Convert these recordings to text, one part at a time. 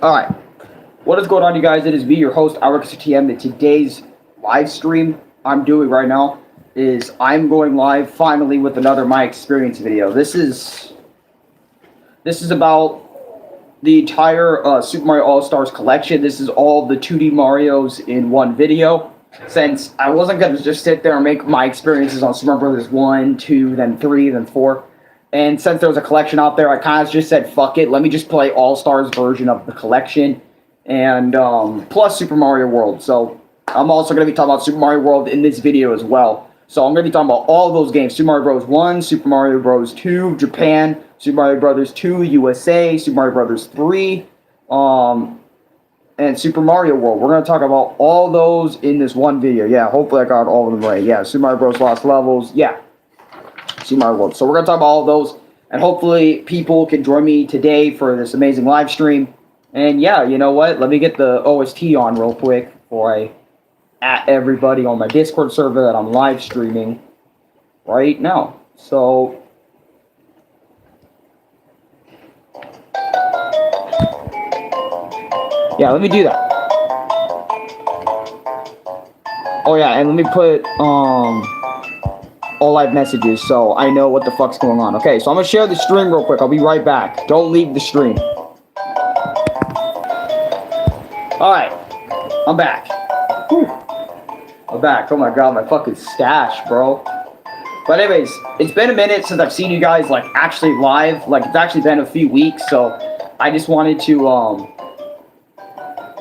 Alright, what is going on, you guys? It is me, your host, Arekkusu, and today's live stream I'm doing right now is I'm going live finally with another My Experience video. This is about the entire Super Mario All-Stars collection. This is all the 2D Marios in one video. Since I wasn't going to just sit there and make my experiences on Super Mario Bros. 1, 2, then 3, then 4. And since there was a collection out there, I kind of just said, fuck it, let me just play All-Stars version of the collection. And plus Super Mario World. So I'm also going to be talking about Super Mario World in this video as well. So I'm going to be talking about all those games. Super Mario Bros. 1, Super Mario Bros. 2, Japan, Super Mario Bros. 2, USA, Super Mario Bros. 3, and Super Mario World. We're going to talk about all those in this one video. Yeah, hopefully I got all of them right. Yeah, Super Mario Bros. Lost Levels. Yeah, Super Mario World. So we're going to talk about all of those. And hopefully people can join me today for this amazing live stream. And yeah, you know what? Let me get the OST on real quick before I at everybody on my Discord server that I'm live streaming right now. So yeah, let me do that. Oh yeah, and let me put all live messages so I know what the fuck's going on. Okay, so I'm gonna share the stream real quick. I'll be right back. Don't leave the stream. Alright, I'm back. Whew. I'm back. Oh my god, my fucking stash, bro. But anyways, it's been a minute since I've seen you guys, like, actually live. Like, it's actually been a few weeks, so I just wanted to,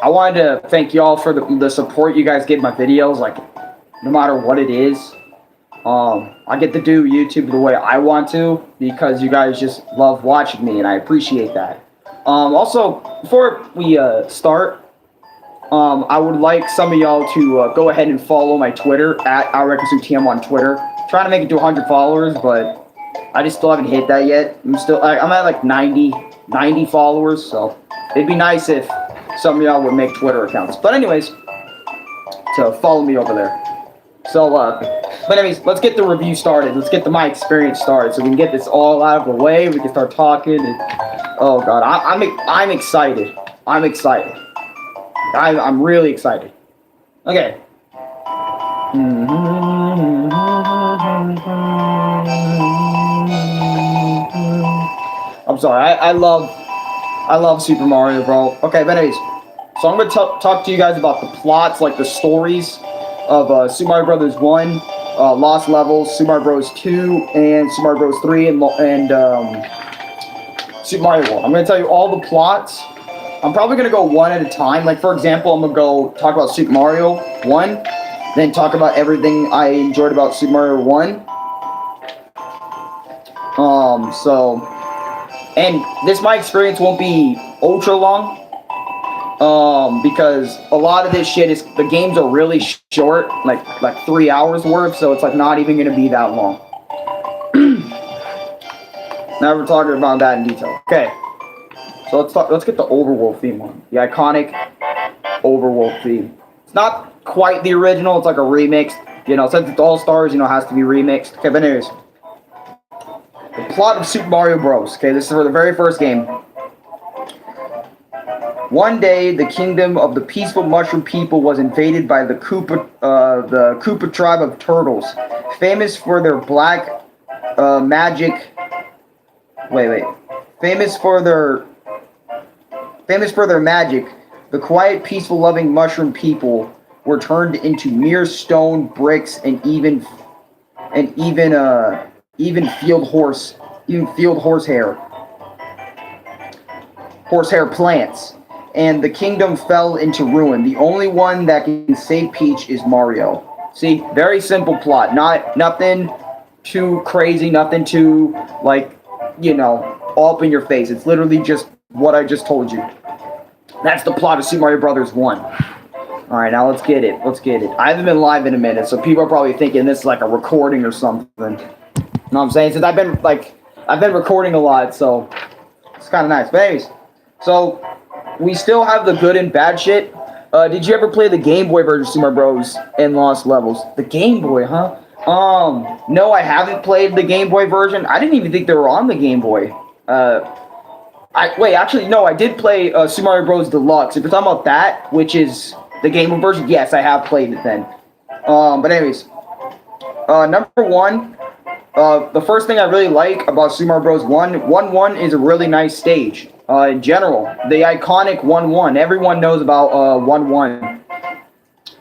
I wanted to thank y'all for the support you guys give my videos, like, no matter what it is. I get to do YouTube the way I want to, because you guys just love watching me, and I appreciate that. Also, before we, start, I would like some of y'all to go ahead and follow my Twitter at Arekkusu on Twitter. I'm trying to make it to 100 followers, but I just still haven't hit that yet. I'm at like 90 followers, so it'd be nice if some of y'all would make Twitter accounts. But anyways, so follow me over there. So, but anyways, let's get the review started. Let's get My Experience started, so we can get this all out of the way. We can start talking. And, oh god, I'm excited. I'm excited. I'm really excited. Okay. I'm sorry. I love Super Mario, bro. Okay, but anyways, so I'm gonna talk to you guys about the plots, like the stories of Super Mario Bros. 1, Lost Levels, Super Mario Bros. 2, and Super Mario Bros. 3, and Super Mario World. I'm gonna tell you all the plots. I'm probably going to go one at a time. Like, for example, I'm going to go talk about Super Mario 1, then talk about everything I enjoyed about Super Mario 1. And this My Experience won't be ultra long, because a lot of this shit is, the games are really short, like 3 hours worth, so it's like not even going to be that long. Now we're talking about that in detail. Okay. So let's get the overworld theme on. The iconic overworld theme. It's not quite the original, it's like a remix. You know, since it's All-Stars, you know, it has to be remixed. Okay, but anyways. The plot of Super Mario Bros. Okay, this is for the very first game. One day, the kingdom of the peaceful mushroom people was invaded by the Koopa tribe of turtles. Famous for their black magic... Famous for their magic, the quiet, peaceful, loving mushroom people were turned into mere stone, bricks, and even field horsehair plants. And the kingdom fell into ruin. The only one that can save Peach is Mario. See, very simple plot. Nothing too crazy, nothing too, like, you know, all up in your face. It's literally just what I just told you. That's the plot of Super Mario Bros. 1. Alright, now let's get it. I haven't been live in a minute, so people are probably thinking this is like a recording or something. You know what I'm saying? Since I've been recording a lot, so it's kind of nice. But anyways, so we still have the good and bad shit. Did you ever play the Game Boy version of Super Mario Bros. And Lost Levels? The Game Boy, huh? No, I haven't played the Game Boy version. I didn't even think they were on the Game Boy. Wait, actually, no, I did play Super Mario Bros. Deluxe. If you're talking about that, which is the Game Boy version, yes, I have played it then. But anyways, number one, the first thing I really like about Super Mario Bros. 1 is a really nice stage. In general, the iconic 1-1. Everyone knows about 1-1.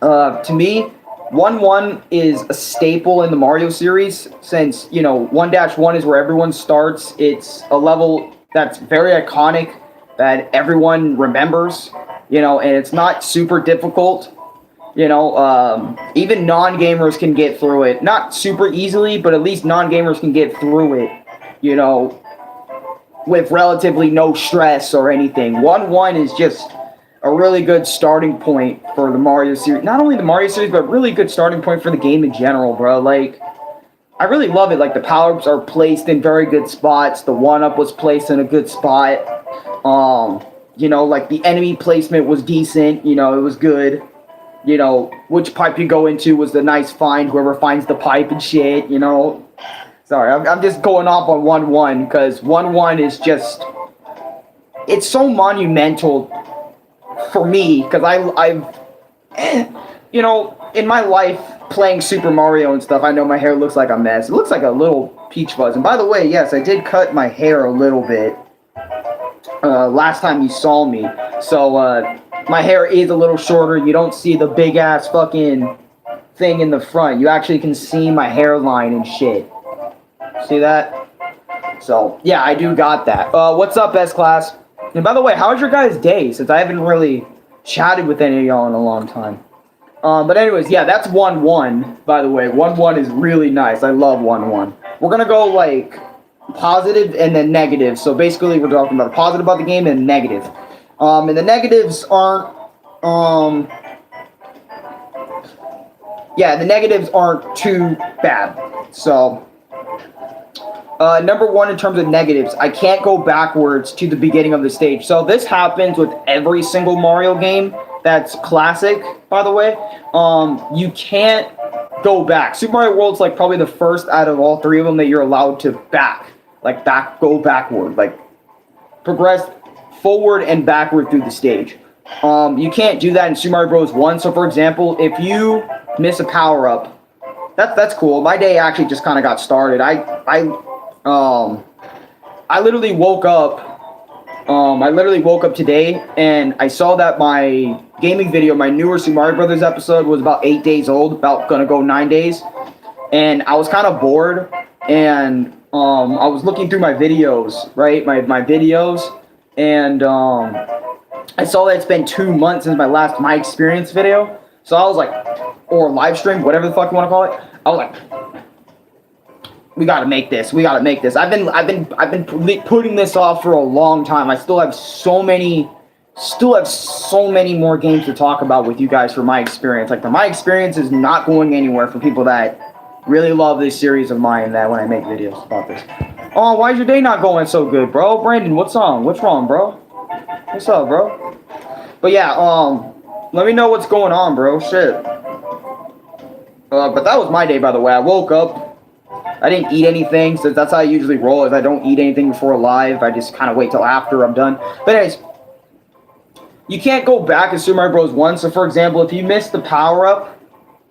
To me, 1-1 is a staple in the Mario series since, you know, 1-1 is where everyone starts. It's a level that's very iconic that everyone remembers, you know, and it's not super difficult. You know, even non-gamers can get through it. Not super easily, but at least non-gamers can get through it, you know, with relatively no stress or anything. 1-1 is just a really good starting point for the Mario series. Not only the Mario series, but really good starting point for the game in general, bro. Like, I really love it. Like, the power-ups are placed in very good spots. The 1-up was placed in a good spot. You know, like, the enemy placement was decent. You know, it was good. You know, which pipe you go into was the nice find. Whoever finds the pipe and shit, you know. Sorry, I'm just going off on 1-1, because 1-1 is just... It's so monumental for me, because I've... You know, in my life, playing Super Mario and stuff, I know my hair looks like a mess. It looks like a little peach fuzz. And by the way, yes, I did cut my hair a little bit last time you saw me. So, my hair is a little shorter. You don't see the big-ass fucking thing in the front. You actually can see my hairline and shit. See that? So, yeah, I do got that. What's up, S-Class? And by the way, how's your guys' day? Since I haven't really chatted with any of y'all in a long time. But anyways, yeah, that's 1-1, by the way. 1-1 is really nice. I love 1-1. We're gonna go, like, positive and then negative. So basically, we're talking about positive about the game and negative. And the negatives aren't, yeah, the negatives aren't too bad. So, number one in terms of negatives, I can't go backwards to the beginning of the stage. So this happens with every single Mario game that's classic, by the way. You can't go back. Super Mario World's like probably the first out of all three of them that you're allowed to go backward, like progress forward and backward through the stage. You can't do that in Super Mario Bros. 1. So for example, if you miss a power-up, that's cool. My day actually just kind of got started. I literally woke up today and I saw that my gaming video, my newer Super Mario Brothers episode, was about 8 days old, about gonna go 9 days. And I was kind of bored, and I was looking through my videos, right? My videos, and I saw that it's been 2 months since my last My Experience video. So I was like, or live stream, whatever the fuck you want to call it. I was like, we gotta make this. We gotta make this. I've been putting this off for a long time. I still have so many more games to talk about with you guys for My Experience. Like, the My Experience is not going anywhere for people that really love this series of mine, that when I make videos about this. Oh, why is your day not going so good, bro? Brandon, what's wrong? What's wrong, bro? What's up, bro? But yeah, let me know what's going on, bro. Shit. But that was my day, by the way. I woke up. I didn't eat anything, since that's how I usually roll, is I don't eat anything before live. I just kind of wait till after I'm done. But anyways, you can't go back in Super Mario Bros. 1. So for example, if you miss the power-up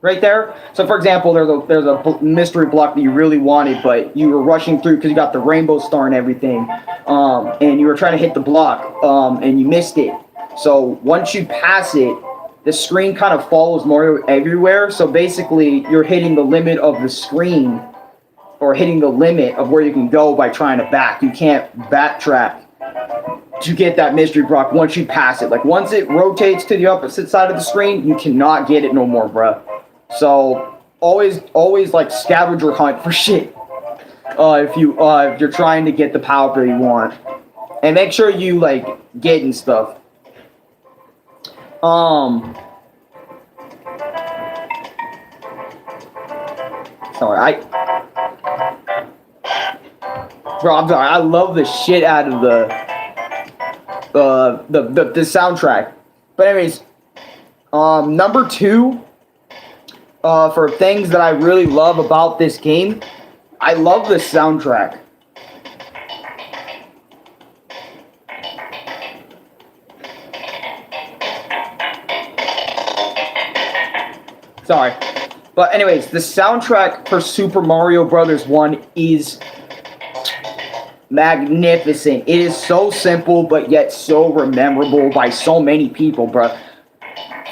right there. So for example, there's a mystery block that you really wanted, but you were rushing through because you got the rainbow star and everything. And you were trying to hit the block, and you missed it. So once you pass it, the screen kind of follows Mario everywhere. So basically, you're hitting the limit of the screen, or hitting the limit of where you can go by trying to back. You can't backtrack to get that mystery block once you pass it. Like, once it rotates to the opposite side of the screen, you cannot get it no more, bruh. So always like scavenger hunt for shit. If you're trying to get the power that you want, and make sure you like get and stuff. Sorry, bro, I'm sorry. I love the shit out of the soundtrack. But anyways, number two, for things that I really love about this game, I love the soundtrack. Sorry. But anyways, the soundtrack for Super Mario Brothers 1 is magnificent. It is so simple, but yet so memorable by so many people, bruh.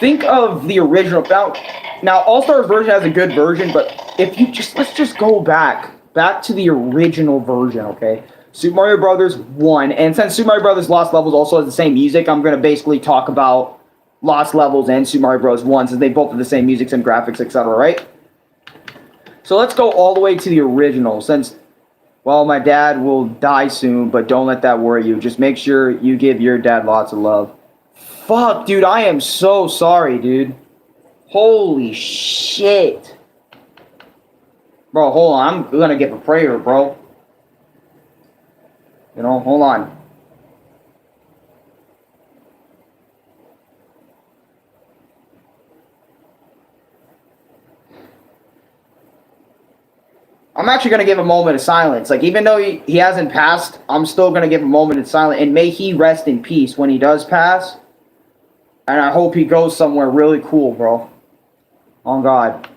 Think of the original. Now All-Stars version has a good version, but if you let's just go back to the original version, okay? Super Mario Brothers 1, and since Super Mario Brothers Lost Levels also has the same music, I'm going to basically talk about Lost Levels and Super Mario Bros. 1, since they both have the same music and graphics, etc., right? So let's go all the way to the original, since, well, my dad will die soon, but don't let that worry you. Just make sure you give your dad lots of love. Fuck, dude, I am so sorry, dude. Holy shit. Bro, hold on, I'm going to give a prayer, bro. You know, hold on. I'm actually going to give a moment of silence. Like, even though he hasn't passed, I'm still going to give a moment of silence. And may he rest in peace when he does pass. And I hope he goes somewhere really cool, bro. Oh, God.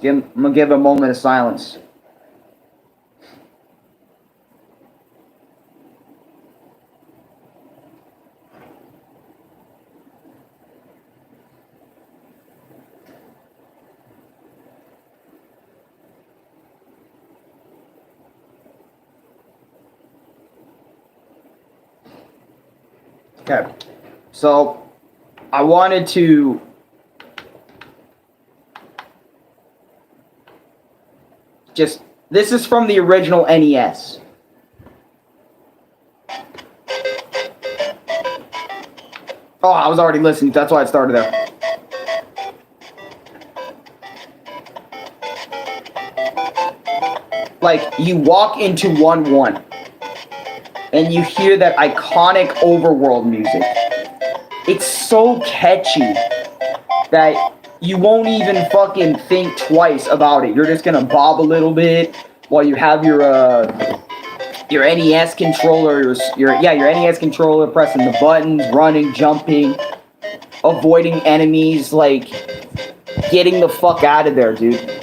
I'm going to give a moment of silence. Okay, so I wanted to this is from the original NES. Oh, I was already listening, that's why I started there. Like, you walk into 1-1. And you hear that iconic overworld music. It's so catchy that you won't even fucking think twice about it. You're just gonna bob a little bit while you have your NES controller, your NES controller, pressing the buttons, running, jumping, avoiding enemies, like getting the fuck out of there, dude.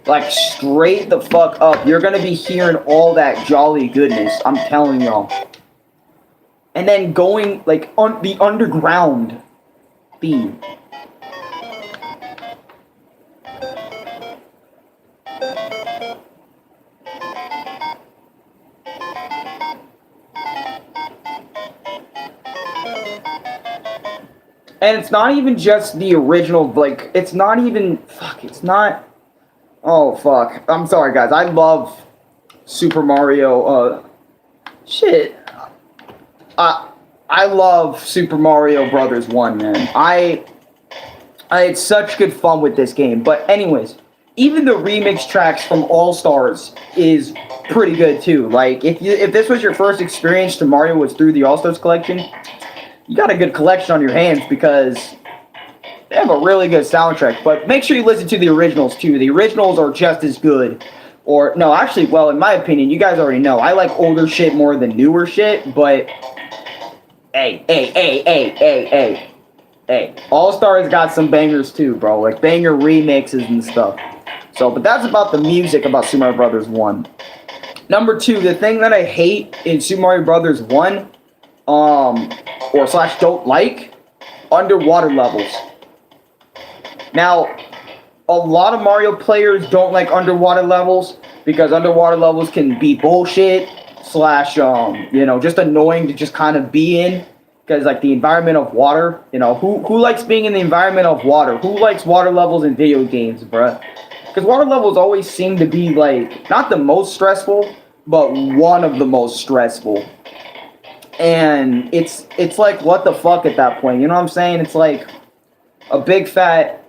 Like, straight the fuck up. You're gonna be hearing all that jolly goodness. I'm telling y'all. And then going, like, on the underground theme. And it's not even just the original, like, it's not even, fuck, it's not... Oh, fuck. I'm sorry, guys. I love Super Mario, shit. I love Super Mario Brothers 1, man. I had such good fun with this game. But anyways, even the remix tracks from All-Stars is pretty good, too. Like, if this was your first experience to Mario was through the All-Stars collection, you got a good collection on your hands because... they have a really good soundtrack, but make sure you listen to the originals, too. The originals are just as good. Or, no, actually, well, in my opinion, you guys already know, I like older shit more than newer shit, but... Hey. All-Stars got some bangers, too, bro. Like, banger remixes and stuff. So, but that's about the music about Super Mario Brothers 1. Number 2, the thing that I hate in Super Mario Brothers 1, or slash don't like, underwater levels. Now, a lot of Mario players don't like underwater levels because underwater levels can be bullshit slash, you know, just annoying to just kind of be in because, like, the environment of water, you know, who likes being in the environment of water? Who likes water levels in video games, bruh? Because water levels always seem to be, like, not the most stressful, but one of the most stressful. And it's like, what the fuck at that point? You know what I'm saying? It's like a big fat...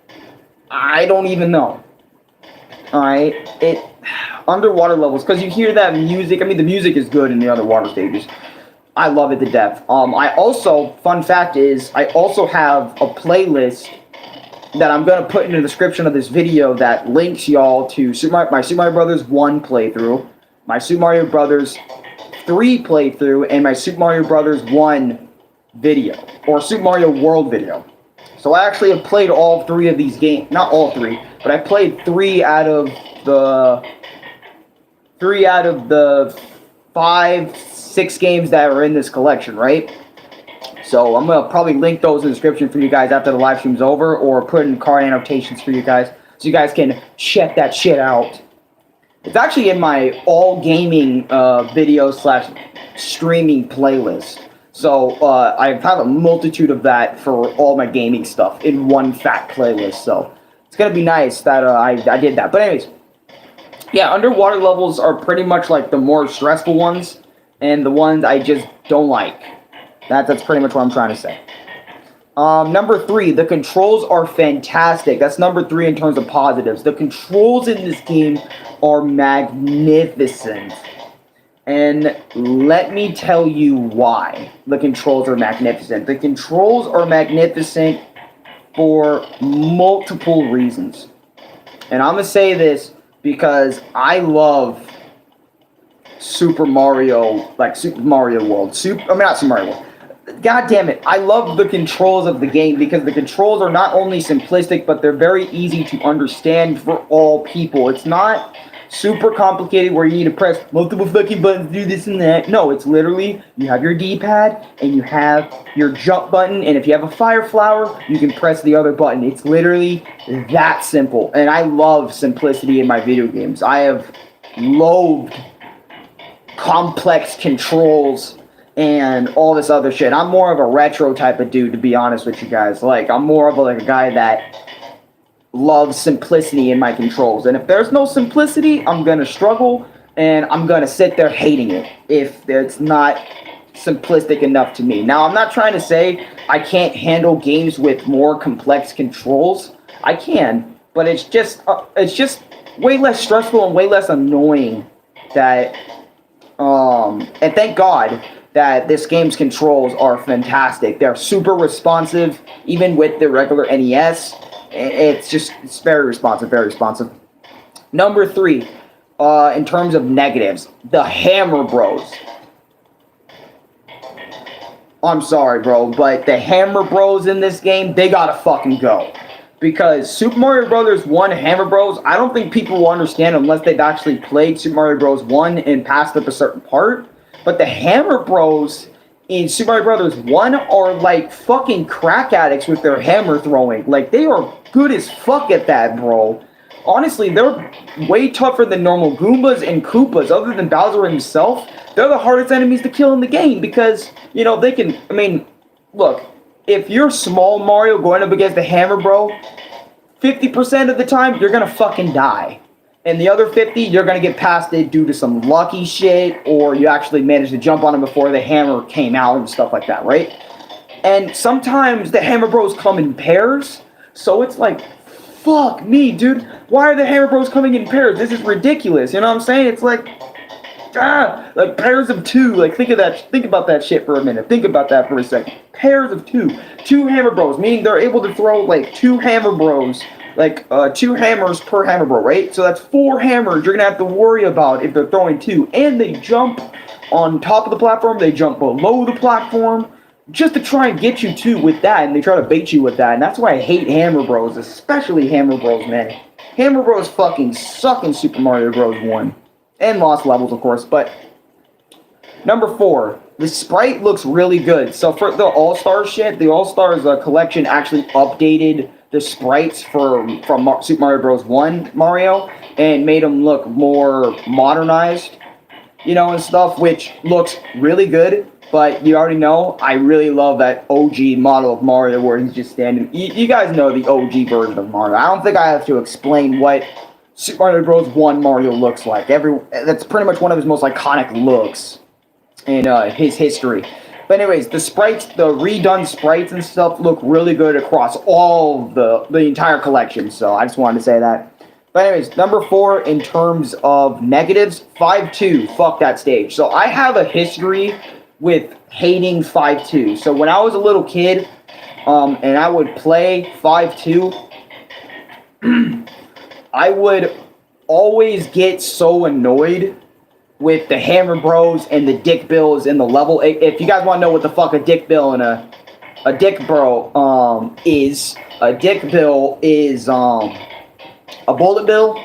I don't even know. Alright, underwater levels, because you hear that music. I mean, the music is good in the underwater stages. I love it to death. I also, fun fact is, I also have a playlist that I'm going to put in the description of this video that links y'all to my Super Mario Brothers 1 playthrough, my Super Mario Brothers 3 playthrough, and my Super Mario Brothers 1 video, or Super Mario World video. So I actually have played all 3 of these games. Not all 3, but I played 3 out of the 5, 6 games that are in this collection, right? So I'm going to probably link those in the description for you guys after the live stream's over, or put in card annotations for you guys so you guys can check that shit out. It's actually in my all gaming video / streaming playlist. So I have a multitude of that for all my gaming stuff in one fat playlist. So it's going to be nice that I did that. But anyways, yeah, underwater levels are pretty much like the more stressful ones, and the ones I just don't like. That's pretty much what I'm trying to say. Number 3, the controls are fantastic. That's number 3 in terms of positives. The controls in this game are magnificent. And let me tell you why the controls are magnificent. The controls are magnificent for multiple reasons. And I'm going to say this because I love Super Mario, like Super Mario World. Not Super Mario World. God damn it, I love the controls of the game because the controls are not only simplistic, but they're very easy to understand for all people. It's not super complicated where you need to press multiple fucking buttons, do this and that. No, it's literally, you have your D-pad, and you have your jump button, and if you have a fire flower, you can press the other button. It's literally that simple, and I love simplicity in my video games. I have loathed complex controls and all this other shit. I'm more of a retro type of dude, to be honest with you guys. Like, I'm more of a guy that loves simplicity in my controls. And if there's no simplicity, I'm gonna struggle, and I'm gonna sit there hating it if it's not simplistic enough to me. Now, I'm not trying to say I can't handle games with more complex controls. I can, but it's just way less stressful and way less annoying that, and thank God that this game's controls are fantastic. They're super responsive, even with the regular NES. It's very responsive, very responsive. Number 3, in terms of negatives, the Hammer Bros. I'm sorry, bro, but the Hammer Bros in this game, they gotta fucking go. Because Super Mario Bros. 1 Hammer Bros, I don't think people will understand unless they've actually played Super Mario Bros. 1 and passed up a certain part. But the Hammer Bros in Super Mario Bros. 1 are like fucking crack addicts with their hammer throwing. Like, they are good as fuck at that, bro. Honestly, they're way tougher than normal Goombas and Koopas. Other than Bowser himself, they're the hardest enemies to kill in the game because, you know, they can, I mean, look, if you're small Mario going up against the Hammer Bro, 50% of the time, you're gonna fucking die. And the other 50, you're going to get past it due to some lucky shit, or you actually managed to jump on him before the hammer came out and stuff like that, right? And sometimes the Hammer Bros come in pairs, so it's like, fuck me, dude. Why are the Hammer Bros coming in pairs? This is ridiculous, you know what I'm saying? It's like, like pairs of 2. Like, think about that shit for a minute. Think about that for a second. Pairs of 2. 2 Hammer Bros, meaning they're able to throw, like, 2 Hammer Bros, like, 2 hammers per Hammer Bro, right? So that's 4 hammers you're gonna have to worry about if they're throwing 2. And they jump on top of the platform, they jump below the platform, just to try and get you too with that, and they try to bait you with that. And that's why I hate Hammer Bros, especially Hammer Bros, man. Hammer Bros fucking suck in Super Mario Bros. 1. And Lost Levels, of course, but... Number 4, the sprite looks really good. So for the All-Stars shit, the All-Stars collection actually updated the sprites from Super Mario Bros. 1 Mario and made them look more modernized, you know, and stuff, which looks really good. But you already know, I really love that OG model of Mario where he's just standing. You guys know the OG version of Mario. I don't think I have to explain what Super Mario Bros. 1 Mario looks like. That's pretty much one of his most iconic looks in his history. But anyways, the sprites, the redone sprites and stuff look really good across all the entire collection. So I just wanted to say that. But anyways, number 4 in terms of negatives, 5-2. Fuck that stage. So I have a history with hating 5-2. So when I was a little kid, and I would play 5-2, I would always get so annoyed with the Hammer Bros and the Dick Bills in the level. If you guys want to know what the fuck a Dick Bill and a a dick bro is a dick bill is a bullet bill,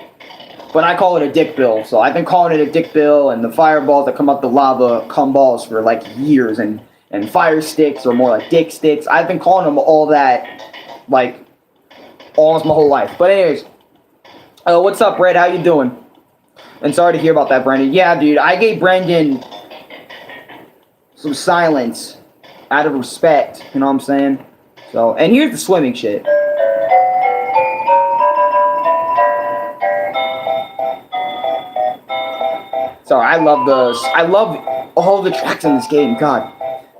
but I call it a dick bill. So I've been calling it a dick bill, and the fireballs that come up the lava come balls for like years, and fire sticks or more like dick sticks. I've been calling them all that like almost my whole life. But anyways, what's up, Red? How you doing? And sorry to hear about that, Brendan. Yeah, dude, I gave Brendan some silence out of respect. You know what I'm saying? So, and here's the swimming shit. Sorry, I love all the tracks in this game. God.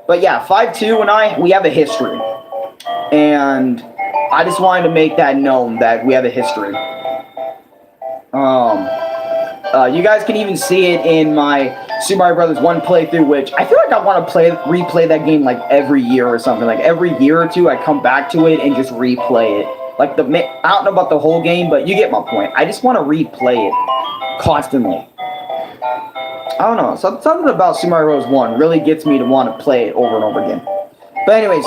But yeah, 5-2 and we have a history, and I just wanted to make that known that we have a history. You guys can even see it in my Super Mario Brothers 1 playthrough, which I feel like I want to replay that game like every year or something. Like every year or two, I come back to it and just replay it. Like I don't know about the whole game, but you get my point. I just want to replay it constantly. I don't know. Something about Super Mario Bros. 1 really gets me to want to play it over and over again. But anyways,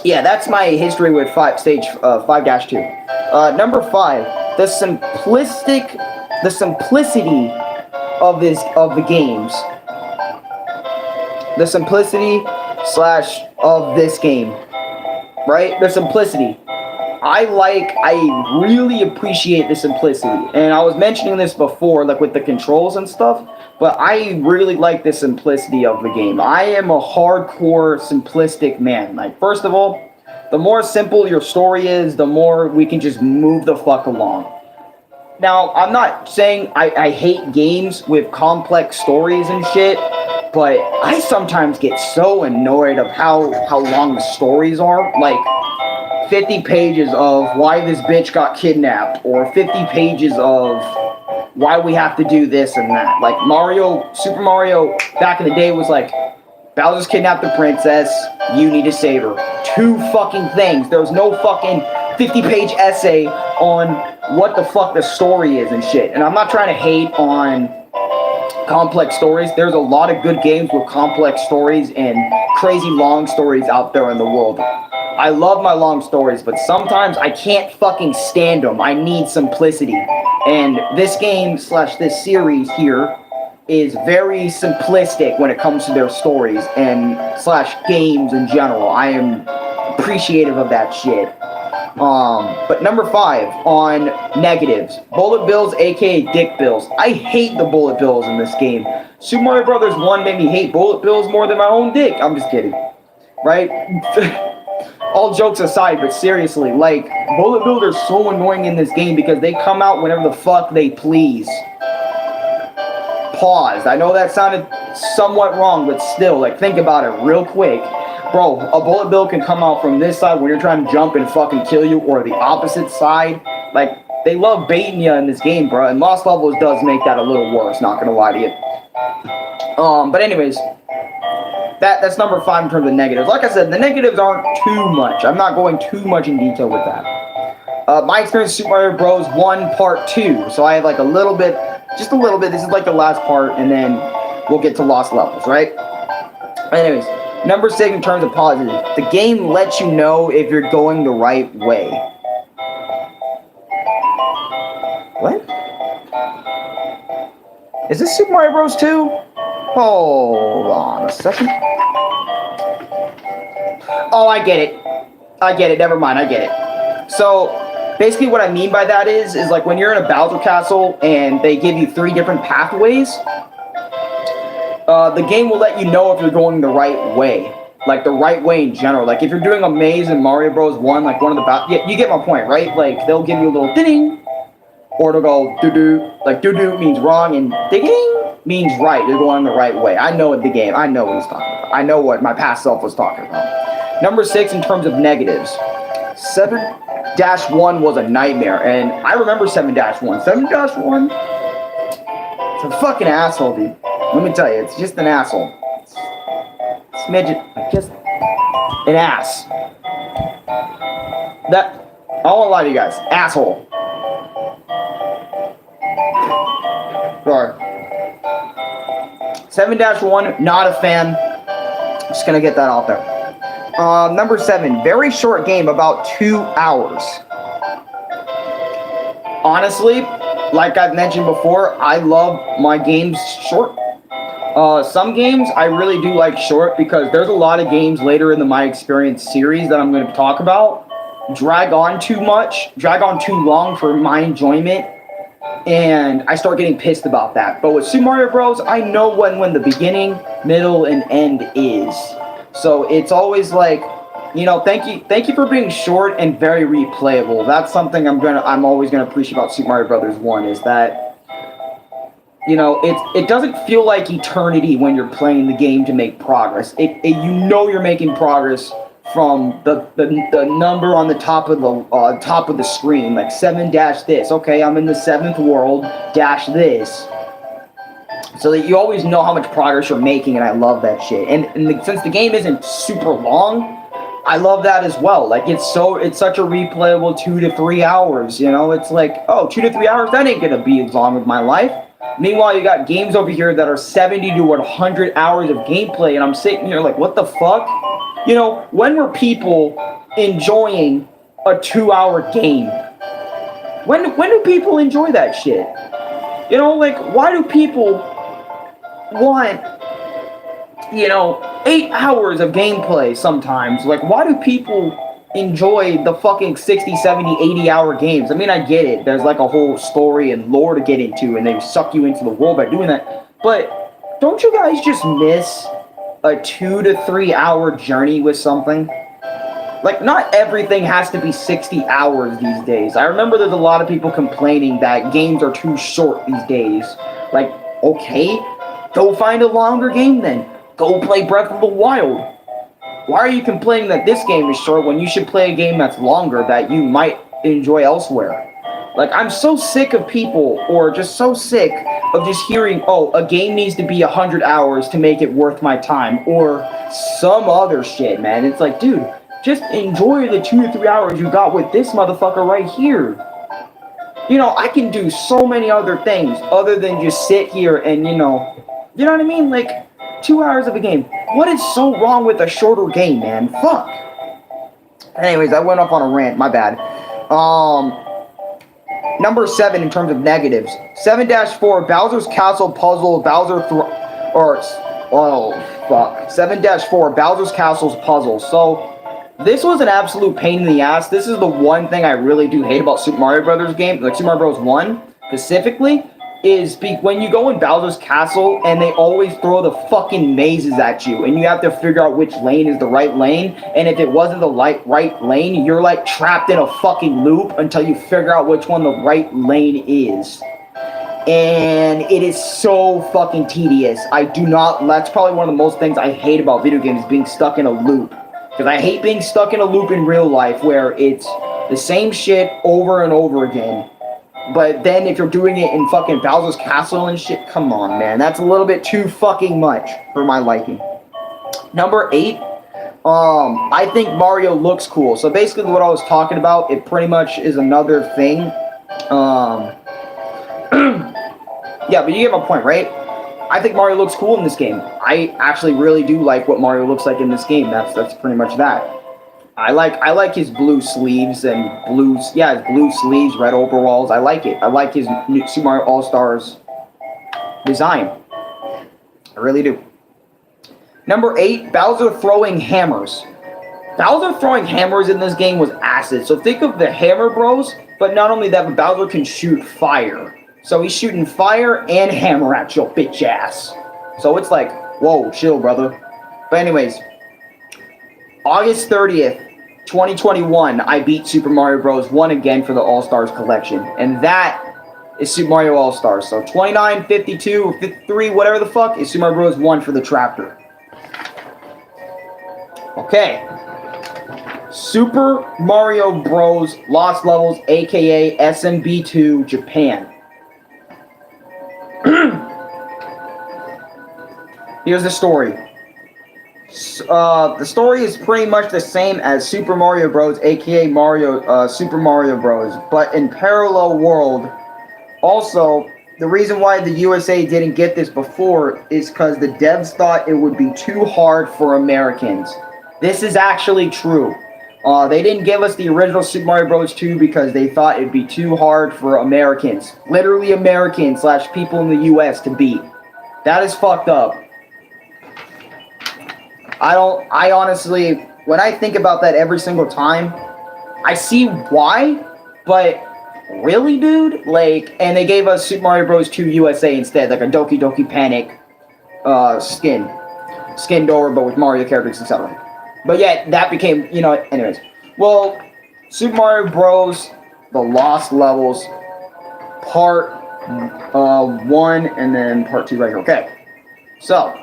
yeah, that's my history with stage 5-2. Number 5, the simplicity of the games. The simplicity / of this game. Right? The simplicity. I really appreciate the simplicity. And I was mentioning this before, like with the controls and stuff, but I really like the simplicity of the game. I am a hardcore simplistic man. Like, first of all, the more simple your story is, the more we can just move the fuck along. Now, I'm not saying I hate games with complex stories and shit, but I sometimes get so annoyed of how long the stories are. Like, 50 pages of why this bitch got kidnapped, or 50 pages of why we have to do this and that. Like Super Mario back in the day was like, Bowser's kidnapped the princess, you need to save her. 2 fucking things. There was no fucking 50-page essay on what the fuck the story is and shit. And I'm not trying to hate on complex stories. There's a lot of good games with complex stories and crazy long stories out there in the world. I love my long stories, but sometimes I can't fucking stand them. I need simplicity. And this game / this series here is very simplistic when it comes to their stories and / games in general. I am appreciative of that shit. But number 5 on negatives. Bullet bills, aka dick bills. I hate the bullet bills in this game. Super Mario Brothers 1 made me hate bullet bills more than my own dick. I'm just kidding. Right? All jokes aside, but seriously, like, bullet bills are so annoying in this game because they come out whenever the fuck they please. Pause. I know that sounded somewhat wrong, but still, like, think about it real quick. Bro, a bullet bill can come out from this side when you're trying to jump and fucking kill you, or the opposite side. Like, they love baiting you in this game, bro, and Lost Levels does make that a little worse, not gonna lie to you. But anyways, that's number 5 in terms of negatives. Like I said, the negatives aren't too much. I'm not going too much in detail with that. My experience with Super Mario Bros. 1 Part 2. So I have like a little bit, just a little bit. This is like the last part, and then we'll get to Lost Levels, right? Anyways, number 6 in terms of positive. The game lets you know if you're going the right way. What? Is this Super Mario Bros. 2? Hold on a second. Oh, I get it. Never mind, I get it. So, basically what I mean by that is like when you're in a Bowser Castle and they give you 3 different pathways, the game will let you know if you're going the right way. Like, the right way in general. Like, if you're doing a maze in Mario Bros. 1, like one of the... Yeah, you get my point, right? Like, they'll give you a little ding, or it'll go doo-doo. Like, doo-doo means wrong, and ding means right. You're going the right way. I know the game. I know what he's talking about. I know what my past self was talking about. Number 6 in terms of negatives. 7-1 was a nightmare, and I remember 7-1. 7-1? It's a fucking asshole, dude. Let me tell you, it's just an asshole. It's midget, just an ass. I won't lie to you guys. Asshole. Sorry. 7-1, not a fan. Just gonna get that out there. Number 7, very short game, about 2 hours. Honestly, like I've mentioned before, I love my games short. Some games I really do like short because there's a lot of games later in the My Experience series that I'm going to talk about drag on too much, drag on too long for my enjoyment, and I start getting pissed about that. But with Super Mario Bros., I know when the beginning, middle, and end is. So it's always like, you know, thank you for being short and very replayable. That's something I'm always gonna appreciate about Super Mario Brothers 1 is that, you know, it doesn't feel like eternity when you're playing the game to make progress. You know you're making progress from the number on the top of the screen, like 7 dash this. Okay, I'm in the 7th world dash this. So that you always know how much progress you're making, and I love that shit. And since the game isn't super long, I love that as well. Like it's such a replayable 2 to 3 hours. You know, it's like, oh, 2 to 3 hours, that ain't gonna be as long as my life. Meanwhile, you got games over here that are 70 to 100 hours of gameplay, and I'm sitting here like, what the fuck? You know, when were people enjoying a 2-hour game? When do people enjoy that shit? You know, like, why do people want, you know, 8 hours of gameplay sometimes? Like, why do people enjoy the fucking 60, 70, 80-hour games? I mean, I get it. There's like a whole story and lore to get into, and they suck you into the world by doing that. But don't you guys just miss a 2 to 3 hour journey with something? Like, not everything has to be 60 hours these days. I remember there's a lot of people complaining that games are too short these days. Like, okay, go find a longer game then. Go play Breath of the Wild. Why are you complaining that this game is short when you should play a game that's longer that you might enjoy elsewhere? Like, I'm so sick of people, or just so sick of just hearing, oh, a game needs to be 100 hours to make it worth my time, or some other shit, man. It's like, dude, just enjoy the 2 to 3 hours you got with this motherfucker right here. You know, I can do so many other things other than just sit here and, you know what I mean? Like, 2 hours of a game. What is so wrong with a shorter game, man? Fuck. Anyways, I went off on a rant, my bad. Number 7 in terms of negatives. 7-4, Bowser's Castle Puzzle, 7-4, Bowser's Castle's Puzzle. So, this was an absolute pain in the ass. This is the one thing I really do hate about Super Mario Brothers game, like Super Mario Bros. 1 specifically, is when you go in Bowser's Castle and they always throw the fucking mazes at you, and you have to figure out which lane is the right lane, and if it wasn't the right lane, you're like trapped in a fucking loop until you figure out which one the right lane is. And it is so fucking tedious. That's probably one of the most things I hate about video games, being stuck in a loop. Because I hate being stuck in a loop in real life where it's the same shit over and over again. But then if you're doing it in fucking Bowser's Castle and shit, come on, man. That's a little bit too fucking much for my liking. Number 8, I think Mario looks cool. So basically what I was talking about, it pretty much is another thing. Yeah, but you get my point, right? I think Mario looks cool in this game. I actually really do like what Mario looks like in this game. That's pretty much that. I like his blue sleeves and his blue sleeves, red overalls. I like it. I like his new Super Mario All-Stars design. I really do. Number 8, Bowser throwing hammers. Bowser throwing hammers in this game was acid. So think of the Hammer Bros, but not only that, but Bowser can shoot fire. So he's shooting fire and hammer at your bitch ass. So it's like, whoa, chill, brother. But anyways, August 30th, 2021, I beat Super Mario Bros. 1 again for the All-Stars collection. And that is Super Mario All-Stars. So 29, 52, or 53, whatever the fuck, is Super Mario Bros. 1 for the Tractor. Okay. Super Mario Bros. Lost Levels, aka SMB2 Japan. Here's the story. The story is pretty much the same as Super Mario Bros., aka Super Mario Bros., but in parallel world. Also, the reason why the USA didn't get this before is because the devs thought it would be too hard for Americans. This is actually true. They didn't give us the original Super Mario Bros. 2 because they thought it'd be too hard for Americans, literally Americans / people in the U.S. to beat. That is fucked up. I honestly, when I think about that every single time, I see why, but really, dude? Like, and they gave us Super Mario Bros. 2 USA instead, like a Doki Doki Panic skinned over, but with Mario characters, etc. But yeah, that became, anyways. Well, Super Mario Bros. The Lost Levels, Part 1, and then Part 2 right here. Okay, so.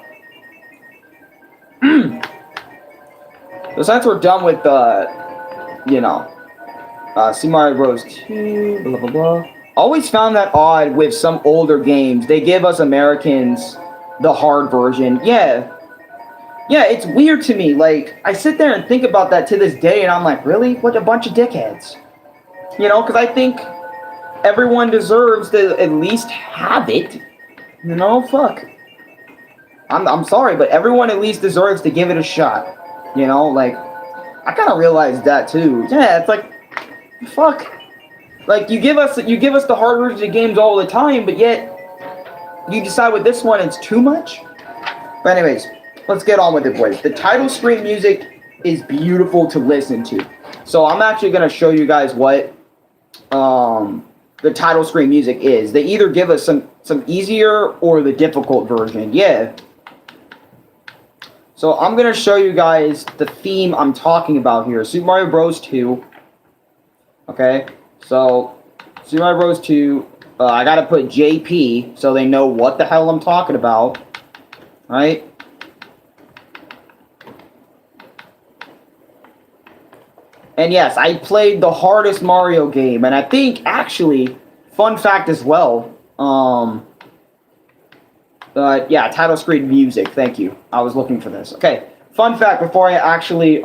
So since we're done with Super Mario Bros. 2, blah, blah, blah. Always found that odd with some older games. They give us Americans the hard version. Yeah, it's weird to me. Like, I sit there and think about that to this day, and I'm like, really? What a bunch of dickheads. Because I think everyone deserves to at least have it. Fuck. I'm sorry, but everyone at least deserves to give it a shot. Like, I kind of realized that too. Yeah, it's like, fuck. Like, you give us the hard version of games all the time, but yet you decide with this one it's too much. But anyways, let's get on with it, boys. The title screen music is beautiful to listen to. So I'm actually gonna show you guys what the title screen music is. They either give us some easier or the difficult version. Yeah. So I'm going to show you guys the theme I'm talking about here. Super Mario Bros. 2. Okay. So, Super Mario Bros. 2. I got to put JP so they know what the hell I'm talking about. Right? And yes, I played the hardest Mario game. And I think, actually, fun fact as well, yeah, title screen music. Thank you. I was looking for this. Okay. Fun fact before I actually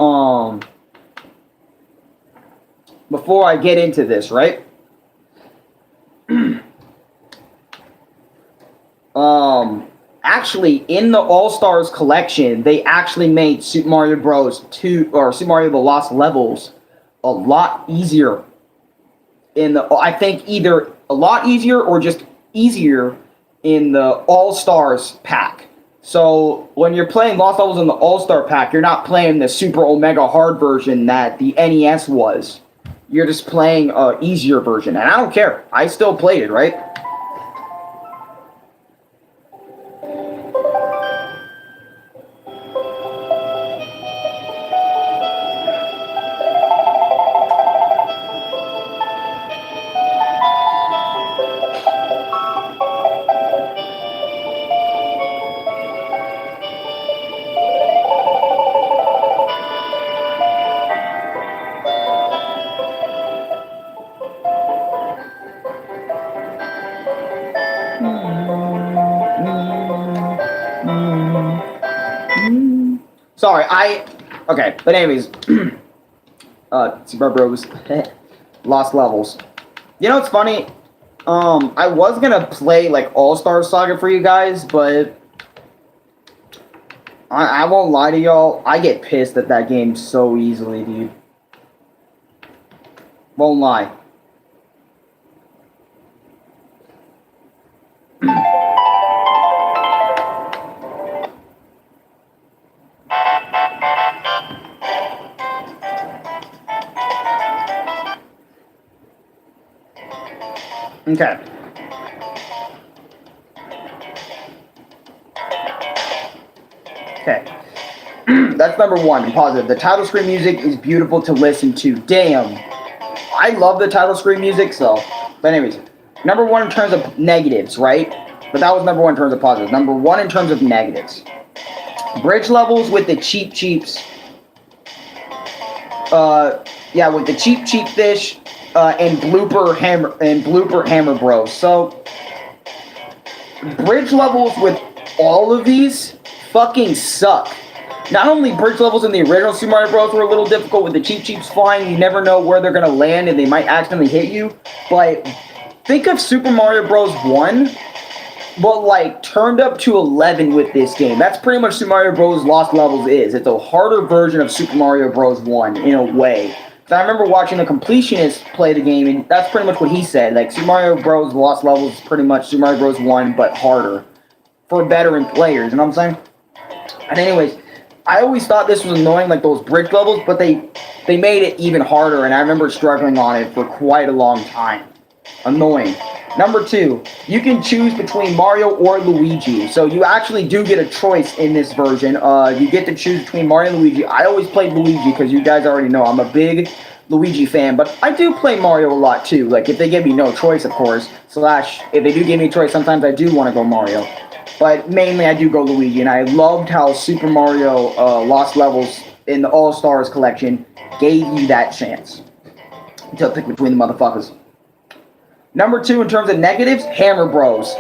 before I get into this, right? Actually, in the All-Stars collection, they actually made Super Mario Bros. 2 or Super Mario The Lost Levels a lot easier. I think either a lot easier or just easier in the All-Stars pack. So when you're playing Lost Levels in the All-Star pack, you're not playing the Super Omega Hard version that the NES was. You're just playing an easier version. And I don't care. I still played it, right? Sorry, okay, but anyways, Super Bros. Lost Levels. You know what's funny? I was gonna play like All-Star Saga for you guys, but I won't lie to y'all. I get pissed at that game so easily, dude. Won't lie. Okay. Okay. That's number one. I'm positive. The title screen music is beautiful to listen to. Damn. I love the title screen music, so. But anyways. Number one in terms of negatives, right? But that was number one in terms of positives. Number one in terms of negatives. Bridge levels with the cheap cheeps. Yeah, with the cheap fish. And blooper hammer bros. So bridge levels with all of these fucking suck. Not only bridge levels in the original Super Mario Bros. Were a little difficult with the cheeps flying, you never know where they're gonna land and they might accidentally hit you. But think of Super Mario Bros. 1 but like turned up to 11 with this game. That's pretty much Super Mario Bros. Lost Levels is. It's a harder version of Super Mario Bros. 1 in a way. I remember watching a completionist play the game, and that's pretty much what he said. Like, Super Mario Bros. Lost Levels is pretty much Super Mario Bros. 1, but harder. For veteran players, you know what I'm saying? And anyways, I always thought this was annoying, like those bridge levels, but they made it even harder, and I remember struggling on it for quite a long time. Annoying. Number 2, you can choose between Mario or Luigi. So you actually do get a choice in this version. You get to choose between Mario and Luigi. I always played Luigi because you guys already know I'm a big Luigi fan, but I do play Mario a lot too. Like, if they give me no choice, of course, slash if they do give me a choice, sometimes I do want to go Mario. But mainly I do go Luigi, and I loved how Super Mario Lost Levels in the All-Stars collection gave you that chance to pick between the motherfuckers. Number 2, in terms of negatives, Hammer Bros.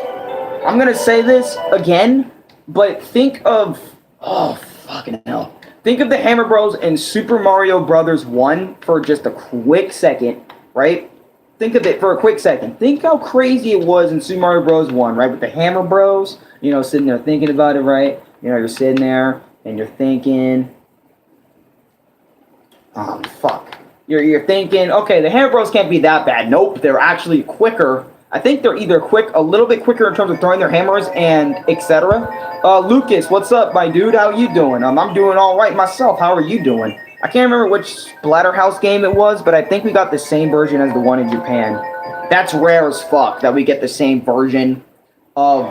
I'm going to say this again, but think of... Oh, fucking hell. Think of the Hammer Bros in Super Mario Brothers 1 for just a quick second, right? Think of it for a quick second. Think how crazy it was in Super Mario Bros. 1, right? With the Hammer Bros, you know, sitting there thinking about it, right? You know, you're sitting there and you're thinking... Oh, fuck. You're thinking, okay, the Hammer Bros can't be that bad. Nope, they're actually quicker. I think they're either a little bit quicker in terms of throwing their hammers and etc. Lucas, what's up, my dude? How you doing? I'm doing all right myself. How are you doing? I can't remember which Splatterhouse game it was, but I think we got the same version as the one in Japan. That's rare as fuck that we get the same version of...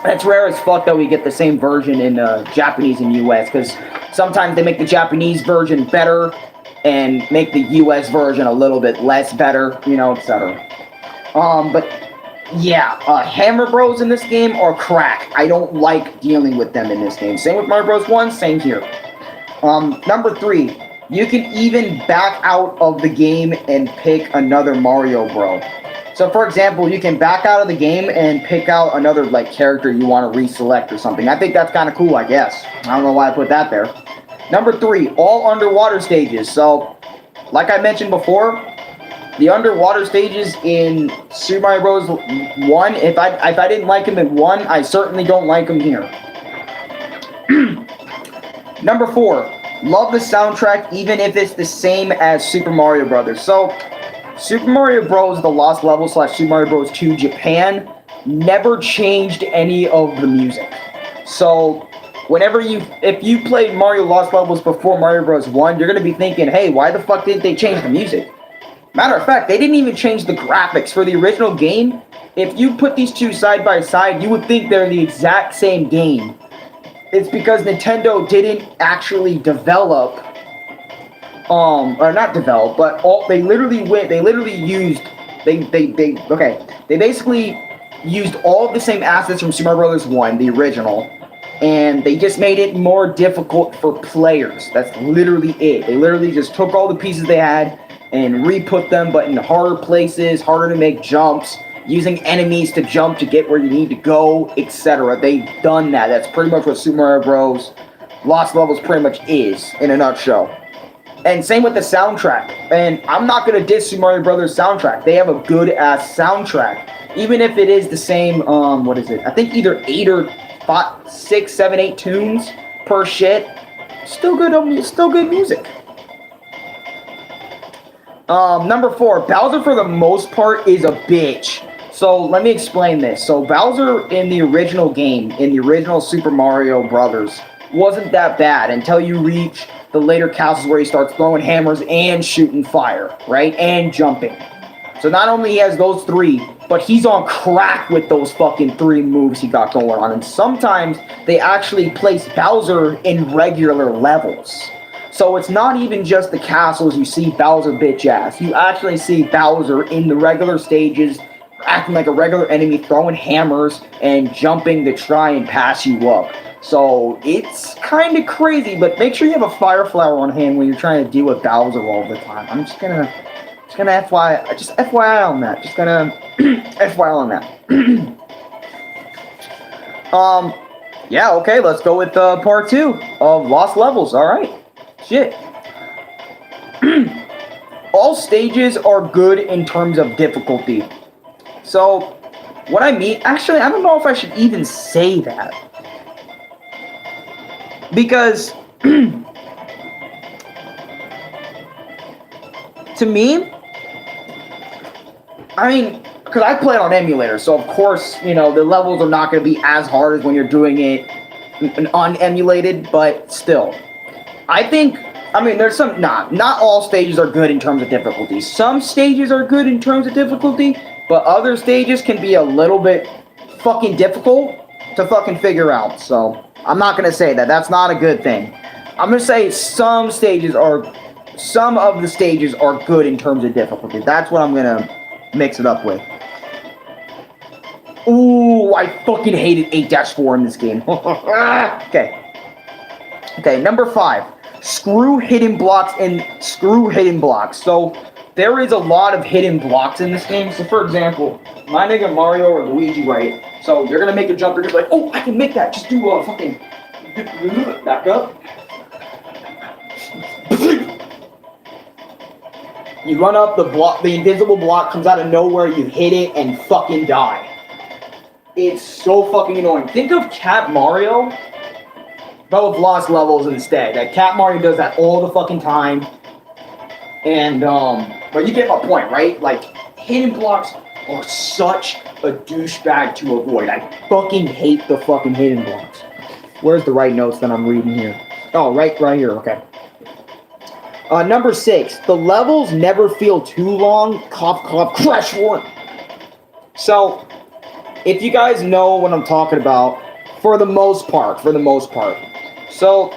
That's rare as fuck that we get the same version in Japanese and US, because sometimes they make the Japanese version better and make the US version a little bit less better, you know, etc. But yeah, Hammer Bros in this game are crack. I don't like dealing with them in this game. Same with Mario Bros. 1, same here. Number 3, you can even back out of the game and pick another Mario Bro. So, for example, you can back out of the game and pick out another, like, character you want to reselect or something. I think that's kind of cool, I guess. I don't know why I put that there. Number 3, all underwater stages. So, like I mentioned before, the underwater stages in Super Mario Bros. 1, if I didn't like them in 1, I certainly don't like them here. Number 4, love the soundtrack even if it's the same as Super Mario Brothers. So, Super Mario Bros. The Lost Levels / Super Mario Bros. 2 Japan never changed any of the music. So, if you played Mario Lost Levels before Mario Bros. 1, you're going to be thinking, hey, why the fuck didn't they change the music? Matter of fact, they didn't even change the graphics for the original game. If you put these two side by side, you would think they're the exact same game. It's because Nintendo didn't actually develop, or not develop, but they basically used all of the same assets from Super Mario Bros. 1, the original, and they just made it more difficult for players. That's literally it. They literally just took all the pieces they had and re-put them, but in harder places, harder to make jumps, using enemies to jump to get where you need to go, etc. They've done that. That's pretty much what Super Mario Bros. Lost Levels pretty much is, in a nutshell. And same with the soundtrack. And I'm not going to diss Super Mario Brothers soundtrack. They have a good-ass soundtrack. Even if it is the same, what is it? I think either 8 or 5, 6, 7, 8 tunes per shit. Still good music. Number 4, Bowser for the most part is a bitch. So let me explain this. So Bowser in the original game, in the original Super Mario Brothers, wasn't that bad until you reach the later castles where he starts throwing hammers and shooting fire, right? And jumping. So not only he has those 3, but he's on crack with those fucking 3 moves he got going on. And sometimes they actually place Bowser in regular levels. So it's not even just the castles you see Bowser bitch ass. You actually see Bowser in the regular stages, acting like a regular enemy, throwing hammers and jumping to try and pass you up. So it's kind of crazy, but make sure you have a fire flower on hand when you're trying to deal with Bowser all the time. I'm just gonna FYI on that. Just gonna FYI on that. Yeah, okay, let's go with part 2 of Lost Levels. All right. Shit. All stages are good in terms of difficulty. So, what I mean, actually, I don't know if I should even say that. Because, to me, I mean, because I play on emulator, so of course, you know, the levels are not going to be as hard as when you're doing it unemulated, but still. I think, I mean, there's some, not all stages are good in terms of difficulty. Some stages are good in terms of difficulty, but other stages can be a little bit fucking difficult to fucking figure out, so I'm not going to say that. That's not a good thing. I'm going to say some of the stages are good in terms of difficulty. That's what I'm going to mix it up with. Ooh, I fucking hated 8-4 in this game. Okay. Okay, number 5. Screw hidden blocks. So, there is a lot of hidden blocks in this game. So, for example, my nigga Mario or Luigi, right? So, they're gonna make a jump. They're just like, oh, I can make that. Just do a fucking... back up. You run up the block, the invisible block comes out of nowhere, you hit it, and fucking die. It's so fucking annoying. Think of Cat Mario, but with lost levels instead. That Cat Mario does that all the fucking time. And, but you get my point, right? Like, hidden blocks are such a douchebag to avoid. I fucking hate the fucking hidden blocks. Where's the right notes that I'm reading here? Oh, right here, okay. Number 6, the levels never feel too long. Cough, cough, crash 1. So, if you guys know what I'm talking about, for the most part. So,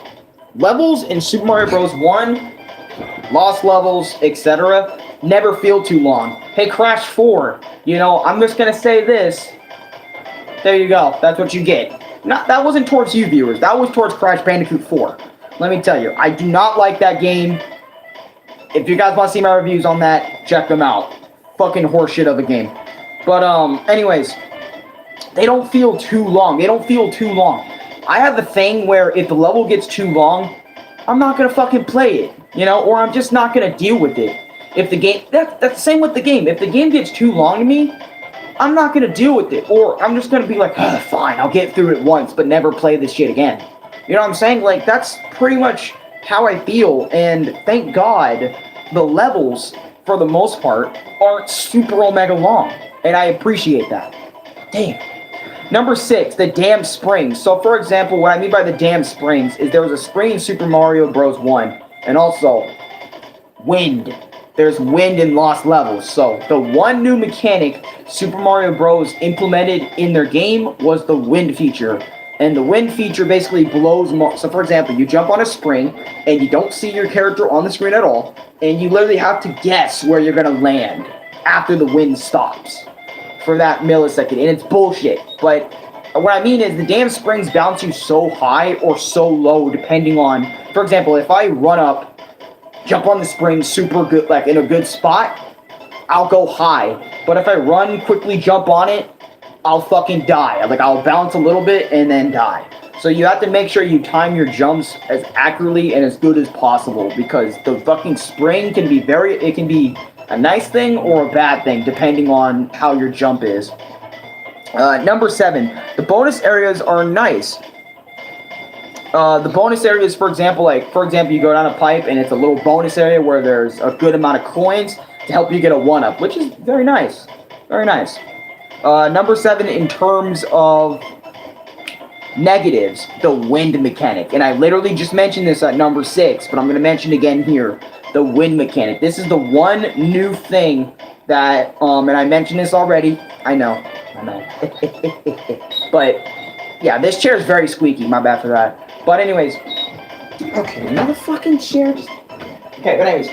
levels in Super Mario Bros. 1, lost levels, etc., never feel too long. Hey, Crash 4, you know, I'm just gonna say this. There you go. That's what you get. That wasn't towards you viewers. That was towards Crash Bandicoot 4. Let me tell you, I do not like that game. If you guys want to see my reviews on that, check them out. Fucking horseshit of a game. But, anyways, they don't feel too long. I have a thing where if the level gets too long, I'm not gonna fucking play it, you know, or I'm just not gonna deal with it. If the game, that's the same with the game. If the game gets too long to me, I'm not gonna deal with it, or I'm just gonna be like, oh, fine, I'll get through it once, but never play this shit again. You know what I'm saying? Like, that's pretty much how I feel, and thank God the levels, for the most part, aren't super omega long, and I appreciate that. Damn. Number 6, the damn springs. So, for example, what I mean by the damn springs is there was a spring in Super Mario Bros. 1, and also wind. There's wind in lost levels. So, the one new mechanic Super Mario Bros. Implemented in their game was the wind feature. And the wind feature basically blows... So, for example, you jump on a spring, and you don't see your character on the screen at all, and you literally have to guess where you're going to land after the wind stops for that millisecond, and it's bullshit. But what I mean is the damn springs bounce you so high or so low depending on... For example, if I run up, jump on the spring super good, like in a good spot, I'll go high. But if I run, quickly jump on it, I'll fucking die. Like, I'll bounce a little bit and then die. So you have to make sure you time your jumps as accurately and as good as possible, because the fucking spring can be it can be a nice thing or a bad thing, depending on how your jump is. Number 7, the bonus areas are nice. The bonus areas, for example, you go down a pipe and it's a little bonus area where there's a good amount of coins to help you get a 1-up, which is very nice. Very nice. Number 7, in terms of negatives, the wind mechanic. And I literally just mentioned this at number 6, but I'm going to mention it again here. The wind mechanic. This is the one new thing that, and I mentioned this already. I know. But, yeah, this chair is very squeaky. My bad for that. But anyways. Okay, another fucking chair. Okay, but anyways.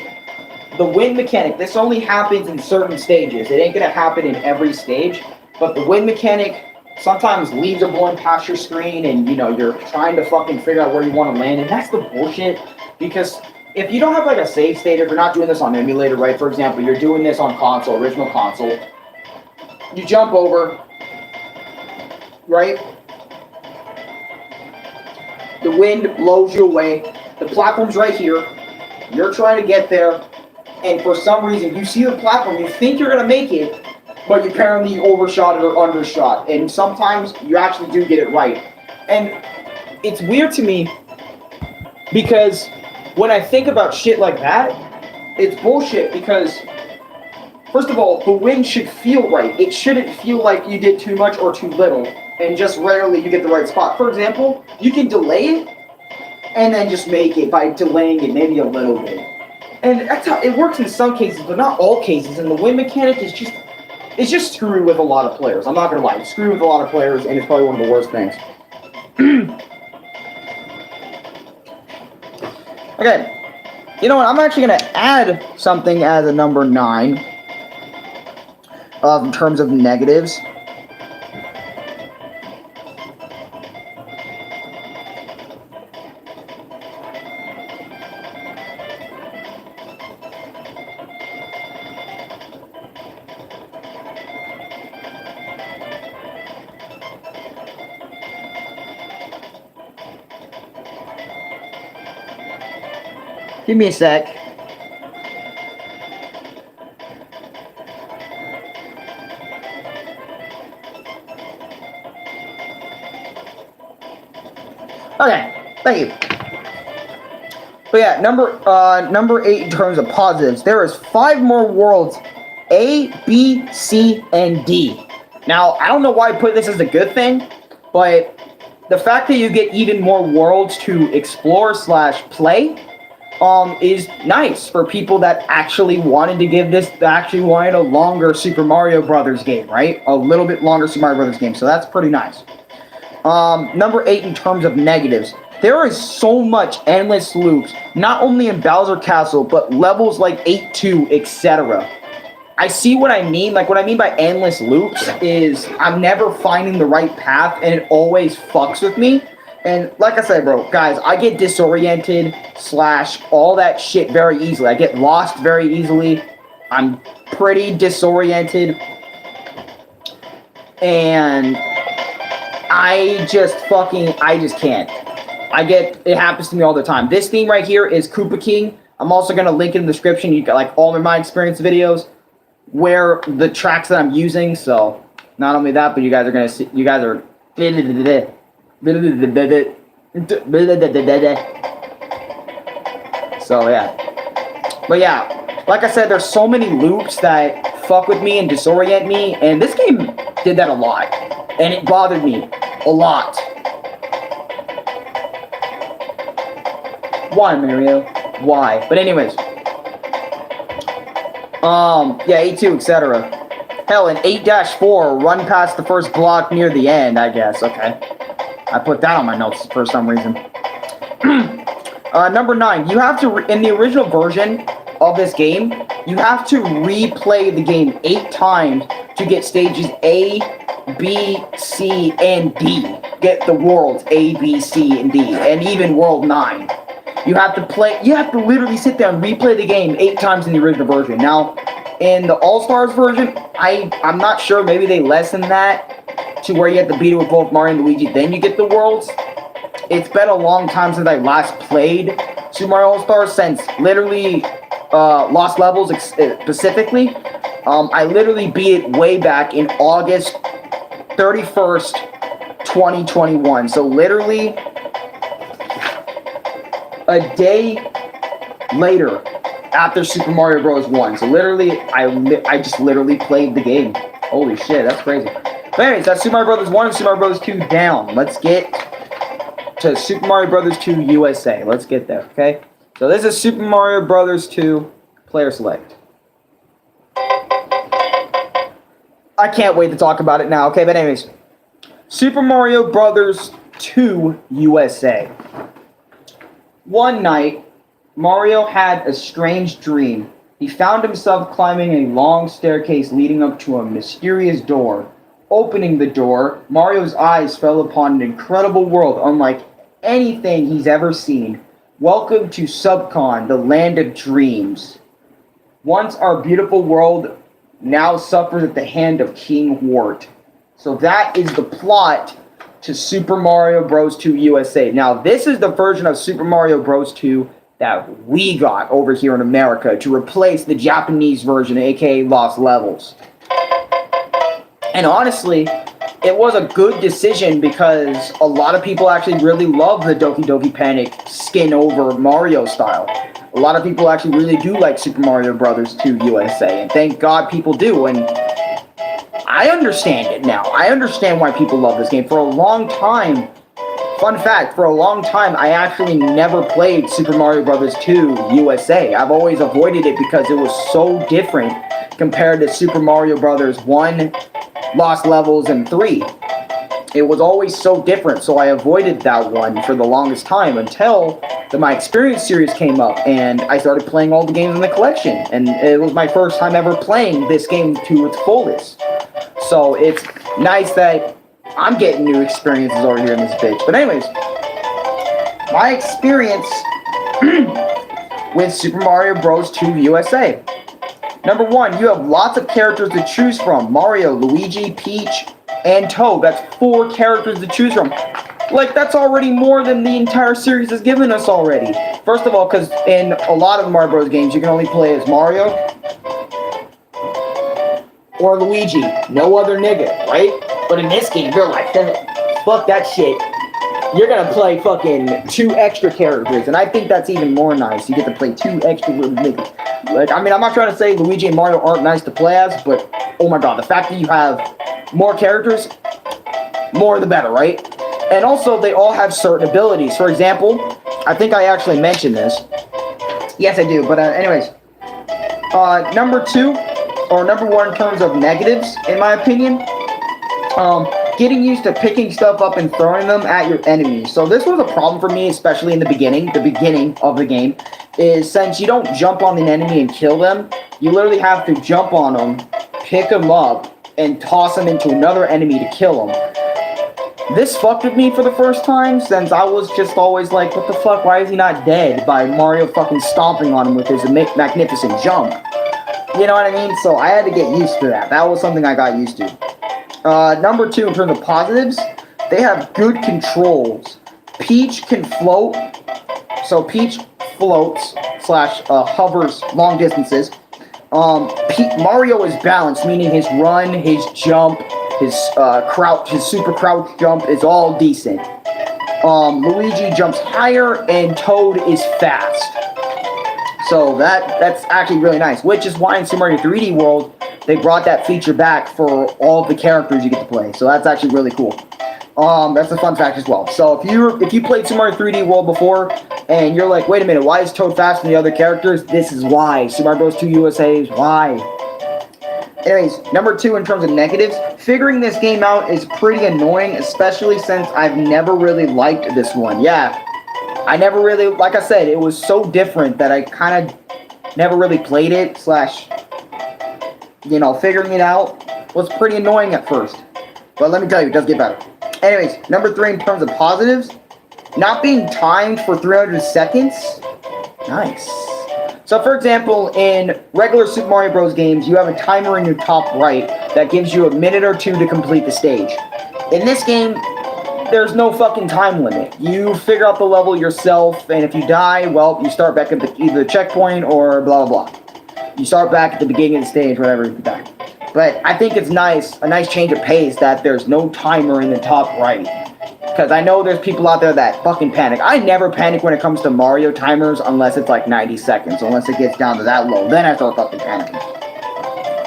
The wind mechanic. This only happens in certain stages. It ain't going to happen in every stage. But the wind mechanic, sometimes leaves are blowing past your screen and, you know, you're trying to fucking figure out where you want to land. And that's the bullshit. Because if you don't have, like, a save state, if you're not doing this on emulator, right? For example, you're doing this on console, original console. You jump over, right? The wind blows you away. The platform's right here. You're trying to get there. And for some reason, you see the platform, you think you're going to make it, but you apparently overshot it or undershot. And sometimes you actually do get it right. And it's weird to me because when I think about shit like that, it's bullshit because, first of all, the win should feel right. It shouldn't feel like you did too much or too little, and just rarely you get the right spot. For example, you can delay it and then just make it by delaying it maybe a little bit. And that's how it works in some cases, but not all cases. And the win mechanic is just screwed with a lot of players. I'm not gonna lie, it's screwed with a lot of players, and it's probably one of the worst things. Okay, you know what? I'm actually gonna add something as a number 9 in terms of negatives. Give me a sec. Okay, thank you. But yeah, number 8 in terms of positives, there is 5 more worlds, A, B, C, and D. Now, I don't know why I put this as a good thing, but the fact that you get even more worlds to explore / play is nice for people that actually wanted a longer Super Mario Brothers game, right? A little bit longer Super Mario Brothers game, so that's pretty nice. Number 8 in terms of negatives, there is so much endless loops, not only in Bowser Castle, but levels like 8-2, etc. I see what I mean. Like, what I mean by endless loops is I'm never finding the right path, and it always fucks with me. And like I said, bro, guys, I get disoriented / all that shit very easily. I get lost very easily. I'm pretty disoriented. And I just can't. It happens to me all the time. This theme right here is Koopa King. I'm also going to link in the description. You got like all of my Experince videos where the tracks that I'm using. So not only that, but you guys are going to see, you guys are... So yeah, but yeah, like I said, there's so many loops that fuck with me and disorient me, and this game did that a lot, and it bothered me a lot. Why, Mario? Why? But anyways, yeah, 8-2, etc. Hell, in 8-4, run past the first block near the end, I guess. Okay. I put that on my notes for some reason. Number 9, you have to, in the original version of this game, you have to replay the game 8 times to get stages A, B, C, and D. Get the worlds A, B, C, and D, and even world 9. You have to literally sit there and replay the game 8 times in the original version. Now, in the All-Stars version, I'm not sure, maybe they lessened that to where you have to beat it with both Mario and Luigi, then you get the worlds. It's been a long time since I last played Super Mario All-Stars, since literally Lost Levels specifically. I literally beat it way back in August 31st, 2021. So literally a day later after Super Mario Bros. 1. So literally, I just literally played the game. Holy shit, that's crazy. But anyways, that's Super Mario Bros. 1 and Super Mario Bros. 2 down. Let's get to Super Mario Bros. 2 USA. Let's get there, okay? So this is Super Mario Bros. 2 player select. I can't wait to talk about it now, okay? But anyways, Super Mario Bros. 2 USA. One night, Mario had a strange dream. He found himself climbing a long staircase leading up to a mysterious door. Opening the door, Mario's eyes fell upon an incredible world unlike anything he's ever seen. Welcome to Subcon, the land of dreams. Once our beautiful world now suffers at the hand of King Wart. So that is the plot to Super Mario Bros. 2 USA. Now, this is the version of Super Mario Bros. 2 that we got over here in America to replace the Japanese version, aka Lost Levels. And honestly, it was a good decision because a lot of people actually really love the Doki Doki Panic skin over Mario style. A lot of people actually really do like Super Mario Bros. 2 USA, and thank God people do. And I understand it now. I understand why people love this game. For a long time, fun fact, for a long time, I actually never played Super Mario Bros. 2 USA. I've always avoided it because it was so different compared to Super Mario Bros. 1, Lost Levels, and 3. It was always so different, so I avoided that one for the longest time until my Experience series came up, and I started playing all the games in the collection, and it was my first time ever playing this game to its fullest. So it's nice that I'm getting new experiences over here in this bitch. But anyways, my experience with Super Mario Bros. 2 USA. Number 1, you have lots of characters to choose from. Mario, Luigi, Peach, and Toad. That's 4 characters to choose from. Like, that's already more than the entire series has given us already. First of all, because in a lot of the Mario Bros. Games, you can only play as Mario or Luigi. No other nigga, right? But in this game, you're like, fuck that shit. You're gonna play fucking 2 extra characters, and I think that's even more nice. You get to play 2 extra niggas. Like, I mean, I'm not trying to say Luigi and Mario aren't nice to play as, but oh my god, the fact that you have more characters, more the better, right? And also, they all have certain abilities. For example, I think I actually mentioned this. Yes, I do, but anyways. Number 2, or number 1 in terms of negatives, in my opinion, getting used to picking stuff up and throwing them at your enemies. So this was a problem for me, especially in the beginning of the game, is since you don't jump on an enemy and kill them, you literally have to jump on them, pick them up, and toss them into another enemy to kill them. This fucked with me for the first time, since I was just always like, what the fuck, why is he not dead? By Mario fucking stomping on him with his magnificent jump. You know what I mean? So I had to get used to that. That was something I got used to. Number 2, in terms of positives, they have good controls. Peach can float. So Peach floats / hovers long distances. Mario is balanced, meaning his run, his jump, his crouch, his super crouch jump is all decent. Luigi jumps higher, and Toad is fast. So that's actually really nice, which is why in Super Mario 3D World, they brought that feature back for all of the characters you get to play. So that's actually really cool. That's a fun fact as well. So if you played Super Mario 3D World before, and you're like, wait a minute, why is Toad faster than the other characters? This is why. Super Mario Bros. 2 USA is why. Anyways, number 2 in terms of negatives, figuring this game out is pretty annoying, especially since I've never really liked this one. Yeah, I never really, like I said, it was so different that I kind of never really played it, figuring it out was pretty annoying at first. But let me tell you, it does get better. Anyways, number 3 in terms of positives, not being timed for 300 seconds. Nice. So, for example, in regular Super Mario Bros. Games, you have a timer in your top right that gives you a minute or 2 to complete the stage. In this game, there's no fucking time limit. You figure out the level yourself, and if you die, well, you start back at either the checkpoint or blah, blah, blah. You start back at the beginning of the stage, whatever, if you die. But I think it's nice, a nice change of pace that there's no timer in the top right. Because I know there's people out there that fucking panic. I never panic when it comes to Mario timers unless it's like 90 seconds. Unless it gets down to that low. Then I start fucking panicking.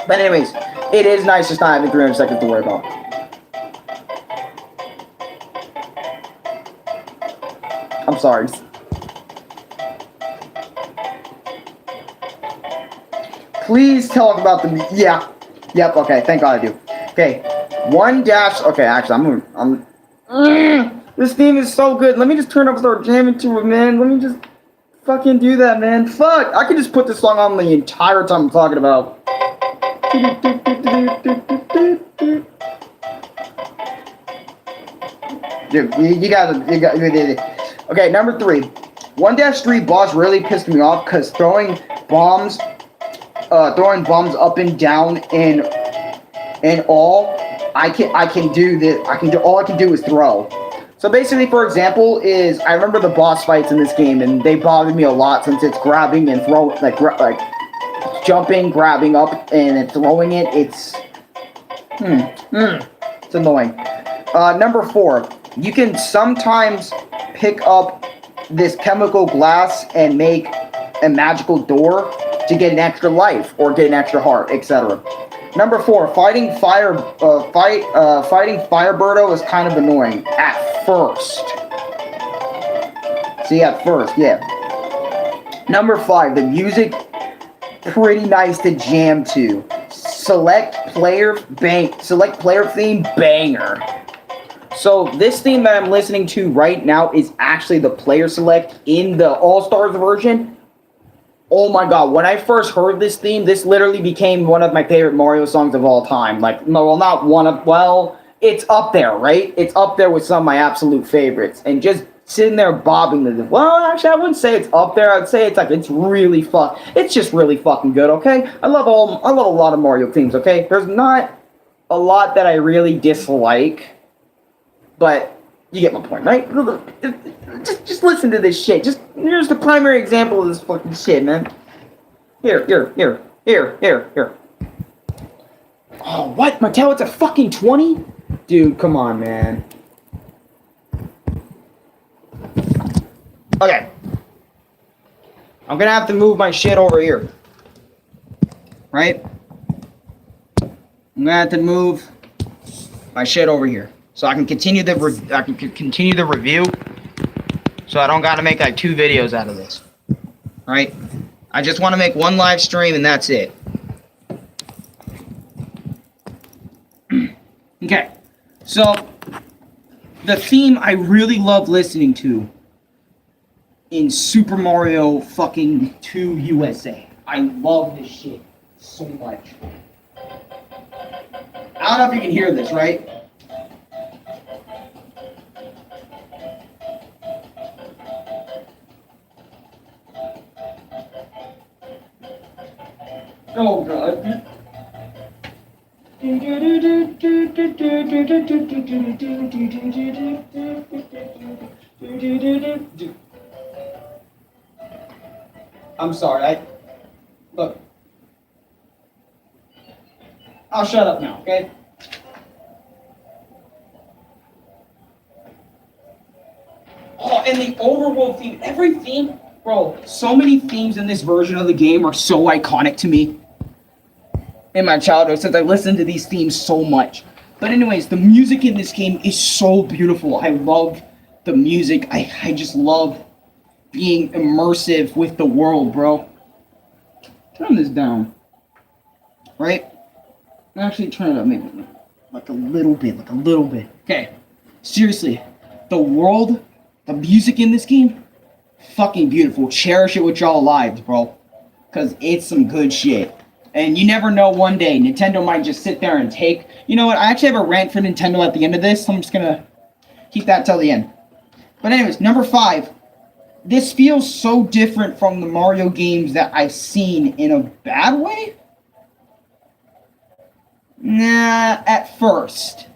But anyways, it is nice just not having 300 seconds to worry about. I'm sorry. Please talk about the... Yeah. Yep, okay. Thank God I do. Okay. Okay, actually, this theme is so good. Let me just turn up and start jamming to it, man. Let me just fucking do that, man. Fuck! I could just put this song on the entire time I'm talking about. Dude, you got Okay, number 3. 1-3 boss really pissed me off because throwing bombs up and down and all I can do all I can do is throw. So basically, for example, is I remember the boss fights in this game, and they bothered me a lot since it's grabbing and throwing, like jumping, grabbing up, and then throwing it. It's It's annoying. Number 4, you can sometimes pick up this chemical glass and make a magical door to get an extra life or get an extra heart, etc. Number 4, fighting Firebirdo is kind of annoying at first. See, at first, yeah. Number 5, the music pretty nice to jam to. Select player theme banger. So this theme that I'm listening to right now is actually the player select in the All-Stars version. Oh my god, when I first heard this theme, this literally became one of my favorite Mario songs of all time. Like, well, not one of, well, it's up there, right? It's up there with some of my absolute favorites. And just sitting there bobbing to this. Well, actually, I wouldn't say it's up there. I'd say it's like, it's just really fucking good, okay? I love a lot of Mario themes, okay? There's not a lot that I really dislike, but you get my point, right? Just listen to this shit. Here's the primary example of this fucking shit, man. Here. Oh, what? Mattel, it's a fucking 20? Dude, come on, man. Okay. I'm gonna have to move my shit over here. Right? I'm gonna have to move my shit over here. So I can continue the review. So I don't gotta make like 2 videos out of this. Right? I just wanna make 1 live stream and that's it. Okay. So the theme I really love listening to in Super Mario fucking 2 USA. I love this shit so much. I don't know if you can hear this, right? Oh god. I'm sorry, look. I'll shut up now, okay? Oh, and the overworld theme, every theme, bro, so many themes in this version of the game are so iconic to me in my childhood since I listened to these themes so much. But anyways, the music in this game is so beautiful. I love the music. I just love being immersive with the world, bro. Turn this down. Right? Actually, turn it up maybe like a little bit. Okay. Seriously. The world, the music in this game, fucking beautiful. Cherish it with y'all lives, bro. Because it's some good shit. And you never know, one day, Nintendo might just sit there and take... You know what? I actually have a rant for Nintendo at the end of this. So I'm just going to keep that till the end. But anyways, number 5. This feels so different from the Mario games that I've seen in a bad way. Nah, at first.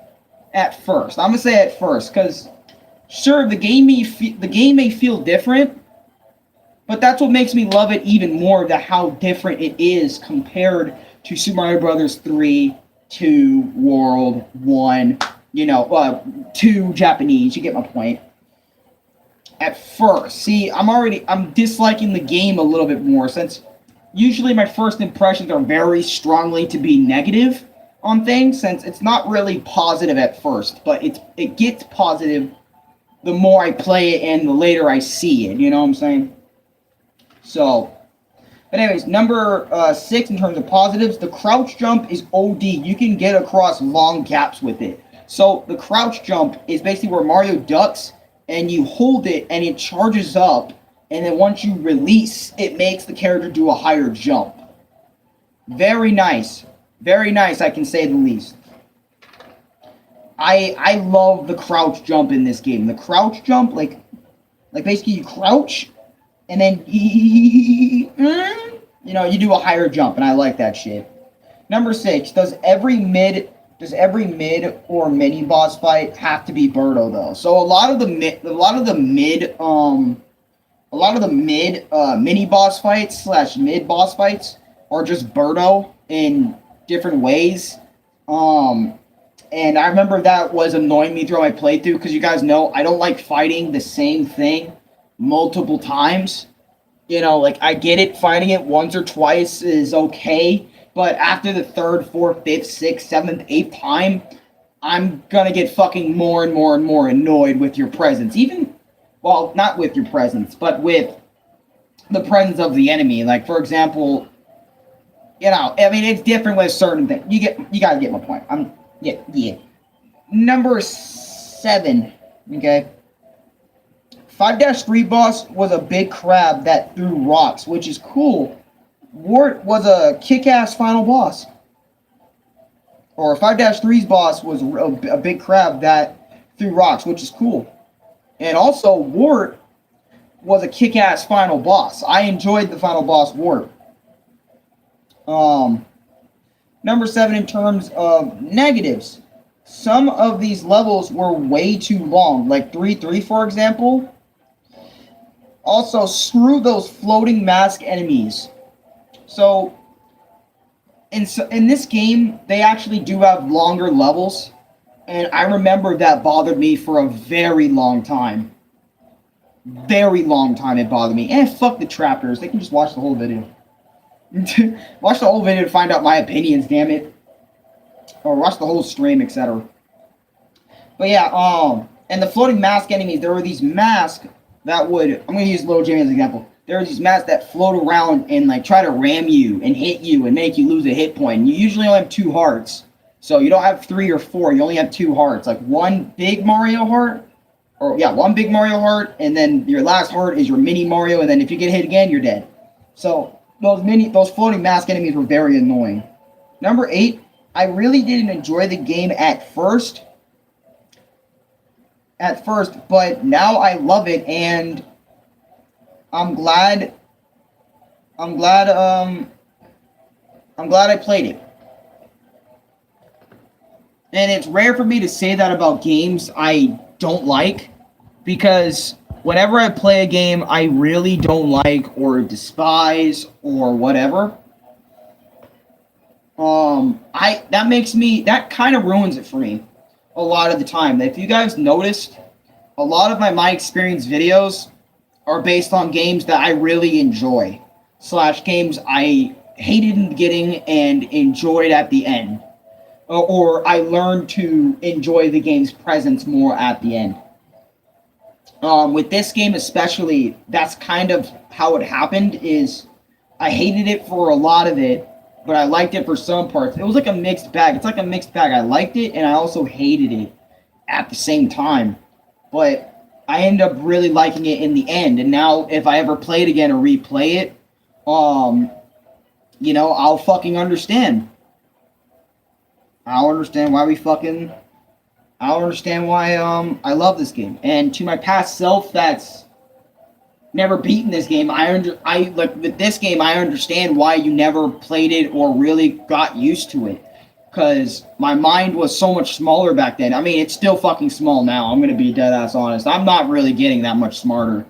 I'm going to say at first. Because, sure, the game may feel different. But that's what makes me love it even more, to how different it is compared to Super Mario Bros. 3, 2, World, 1, 2 Japanese, you get my point. At first, see, I'm disliking the game a little bit more, since usually my first impressions are very strongly to be negative on things, since it's not really positive at first, but it gets positive the more I play it and the later I see it, you know what I'm saying? So, but anyways, number 6 in terms of positives, the crouch jump is OD. You can get across long gaps with it. So, the crouch jump is basically where Mario ducks, and you hold it, and it charges up, and then once you release, it makes the character do a higher jump. Very nice. Very nice, I can say the least. I love the crouch jump in this game. The crouch jump, like basically you crouch, and then, you do a higher jump, and I like that shit. Number 6, does every mid or mini boss fight have to be Birdo though? So a lot of the mini boss fights / mid boss fights are just Birdo in different ways. and I remember that was annoying me throughout my playthrough because you guys know I don't like fighting the same thing multiple times. You know, like I get it, fighting it once or twice is okay, but after the third, fourth, fifth, sixth, seventh, eighth time, I'm gonna get fucking more and more and more annoyed with your presence. Even, well, not with your presence, but with the presence of the enemy. Like, for example, you know, I mean, it's different with certain things. You gotta get my point. Yeah. Number 7, okay? 5-3 boss was a big crab that threw rocks, which is cool. Wart was a kick-ass final boss. Or 5-3's boss was a big crab that threw rocks, which is cool. And also, Wart was a kick-ass final boss. I enjoyed the final boss, Wart. Number 7, in terms of negatives, some of these levels were way too long. Like 3-3, for example. Also, screw those floating mask enemies. So, in this game, they actually do have longer levels. And I remember that bothered me for a very long time. Very long time it bothered me. Fuck the trappers. They can just watch the whole video. Watch the whole video to find out my opinions, damn it. Or watch the whole stream, etc. But yeah, and the floating mask enemies, there were these masks that would, I'm going to use Little Jimmy as an example. There are these masks that float around and like try to ram you and hit you and make you lose a hit point. You usually only have 2 hearts. So you don't have 3 or 4, you only have 2 hearts. Like one big Mario heart, one big Mario heart, and then your last heart is your mini Mario, and then if you get hit again, you're dead. So those floating mask enemies were very annoying. Number 8, I really didn't enjoy the game at first, but now I love it, and I'm glad I played it. And it's rare for me to say that about games I don't like, because whenever I play a game I really don't like or despise or whatever, that kind of ruins it for me a lot of the time. If you guys noticed, a lot of my experience videos are based on games that I really enjoy, / games I hated in the beginning and enjoyed at the end. Or I learned to enjoy the game's presence more at the end. With this game especially, that's kind of how it happened. Is I hated it for a lot of it, but I liked it for some parts. It was like a mixed bag. It's like a mixed bag. I liked it and I also hated it at the same time. But I ended up really liking it in the end. And now if I ever play it again or replay it, you know, I'll fucking understand. I'll understand why I love this game. And to my past self that's never beaten this game, like with this game, I understand why you never played it or really got used to it. Because my mind was so much smaller back then. I mean, it's still fucking small now. I'm going to be dead ass honest. I'm not really getting that much smarter.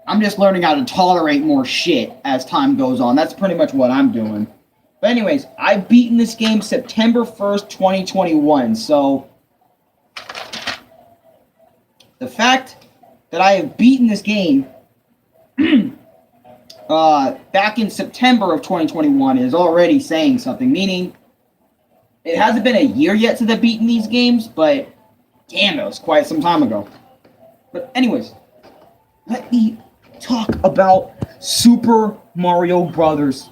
I'm just learning how to tolerate more shit as time goes on. That's pretty much what I'm doing. But anyways, I've beaten this game September 1st, 2021. So the fact that I have beaten this game back in September of 2021 is already saying something. Meaning, it hasn't been a year yet since I've beaten these games, but damn, it was quite some time ago. But anyways, let me talk about Super Mario Brothers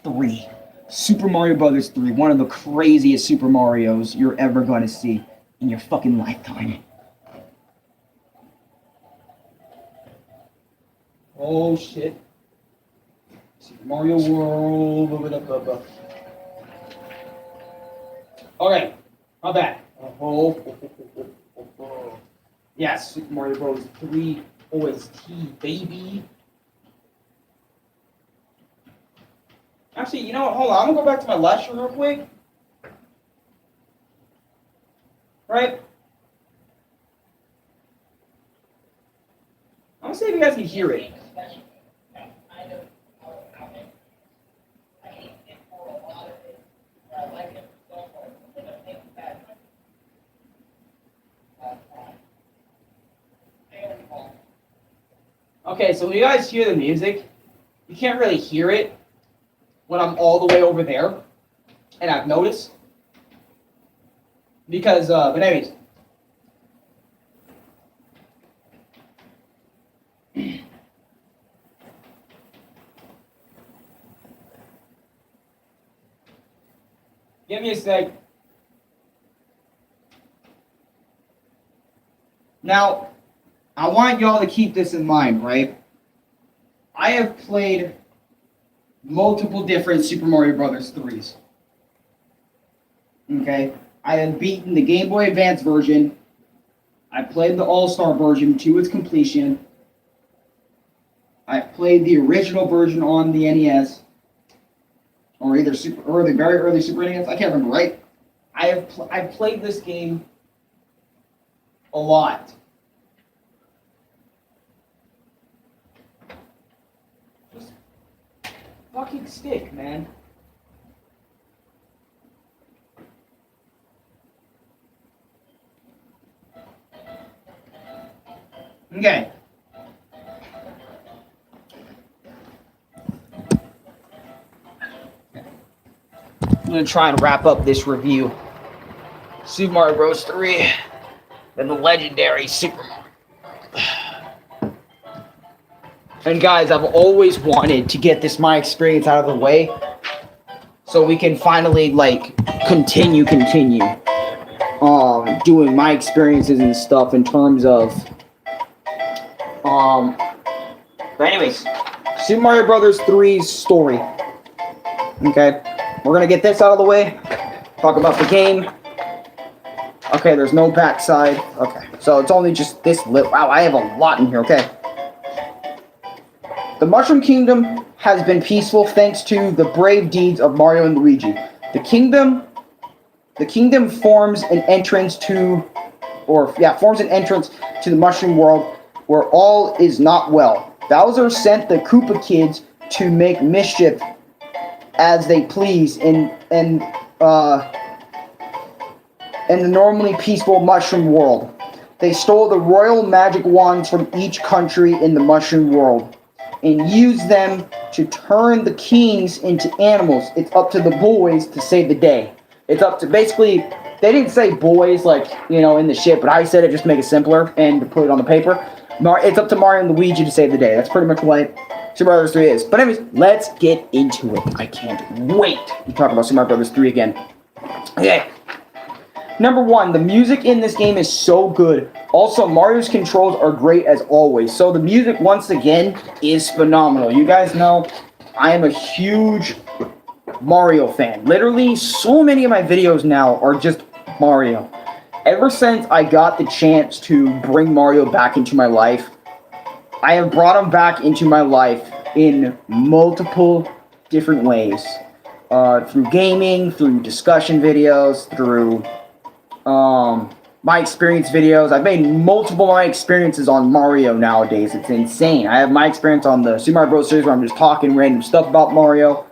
3. Super Mario Brothers 3, one of the craziest Super Marios you're ever going to see in your fucking lifetime. Oh shit. Super Mario World. Okay, not bad. Yes, Super Mario Bros. 3 OST, baby. Actually, you know what? Hold on. I'm going to go back to my lecture real quick. Right? I'm going to see if you guys can hear it. Okay, so when you guys hear the music, you can't really hear it when I'm all the way over there, and I've noticed. Because, but anyways. Give me a sec. Now, I want y'all to keep this in mind, right? I have played multiple different Super Mario Brothers 3s. Okay? I have beaten the Game Boy Advance version. I played the All-Star version to its completion. I played the original version on the NES. Or either the very early Super NES. I can't remember, right? I've played this game a lot. Just fucking stick, man. Okay. I'm gonna try and wrap up this review. Super Mario Bros. 3 and the legendary Super Mario. And guys, I've always wanted to get this my experience out of the way so we can finally like continue doing my experiences and stuff in terms of but anyways, Super Mario Brothers 3's story. Okay, we're gonna get this out of the way, talk about the game. Okay, there's no backside. Okay, so it's only just this wow, I have a lot in here. Okay, the Mushroom Kingdom has been peaceful thanks to the brave deeds of Mario and Luigi. The kingdom forms an entrance to the Mushroom World where all is not well. Bowser sent the Koopa kids to make mischief as they please in the normally peaceful Mushroom World. They stole the royal magic wands from each country in the Mushroom World and used them to turn the kings into animals. It's up to the boys to save the day. It's up to, basically, they didn't say boys like, in the shit, but I said it just to make it simpler and to put it on the paper. It's up to Mario and Luigi to save the day. That's pretty much what Super Mario Bros. 3 is. But anyways, let's get into it. I can't wait to talk about Super Mario Bros. 3 again. Okay. Number 1, the music in this game is so good. Also, Mario's controls are great as always. So the music, once again, is phenomenal. You guys know I am a huge Mario fan. Literally, so many of my videos now are just Mario. Ever since I got the chance to bring Mario back into my life, I have brought him back into my life in multiple different ways. Through gaming, through discussion videos, through my experience videos. I've made multiple my experiences on Mario nowadays. It's insane. I have my experience on the Super Mario Bros. Series where I'm just talking random stuff about Mario.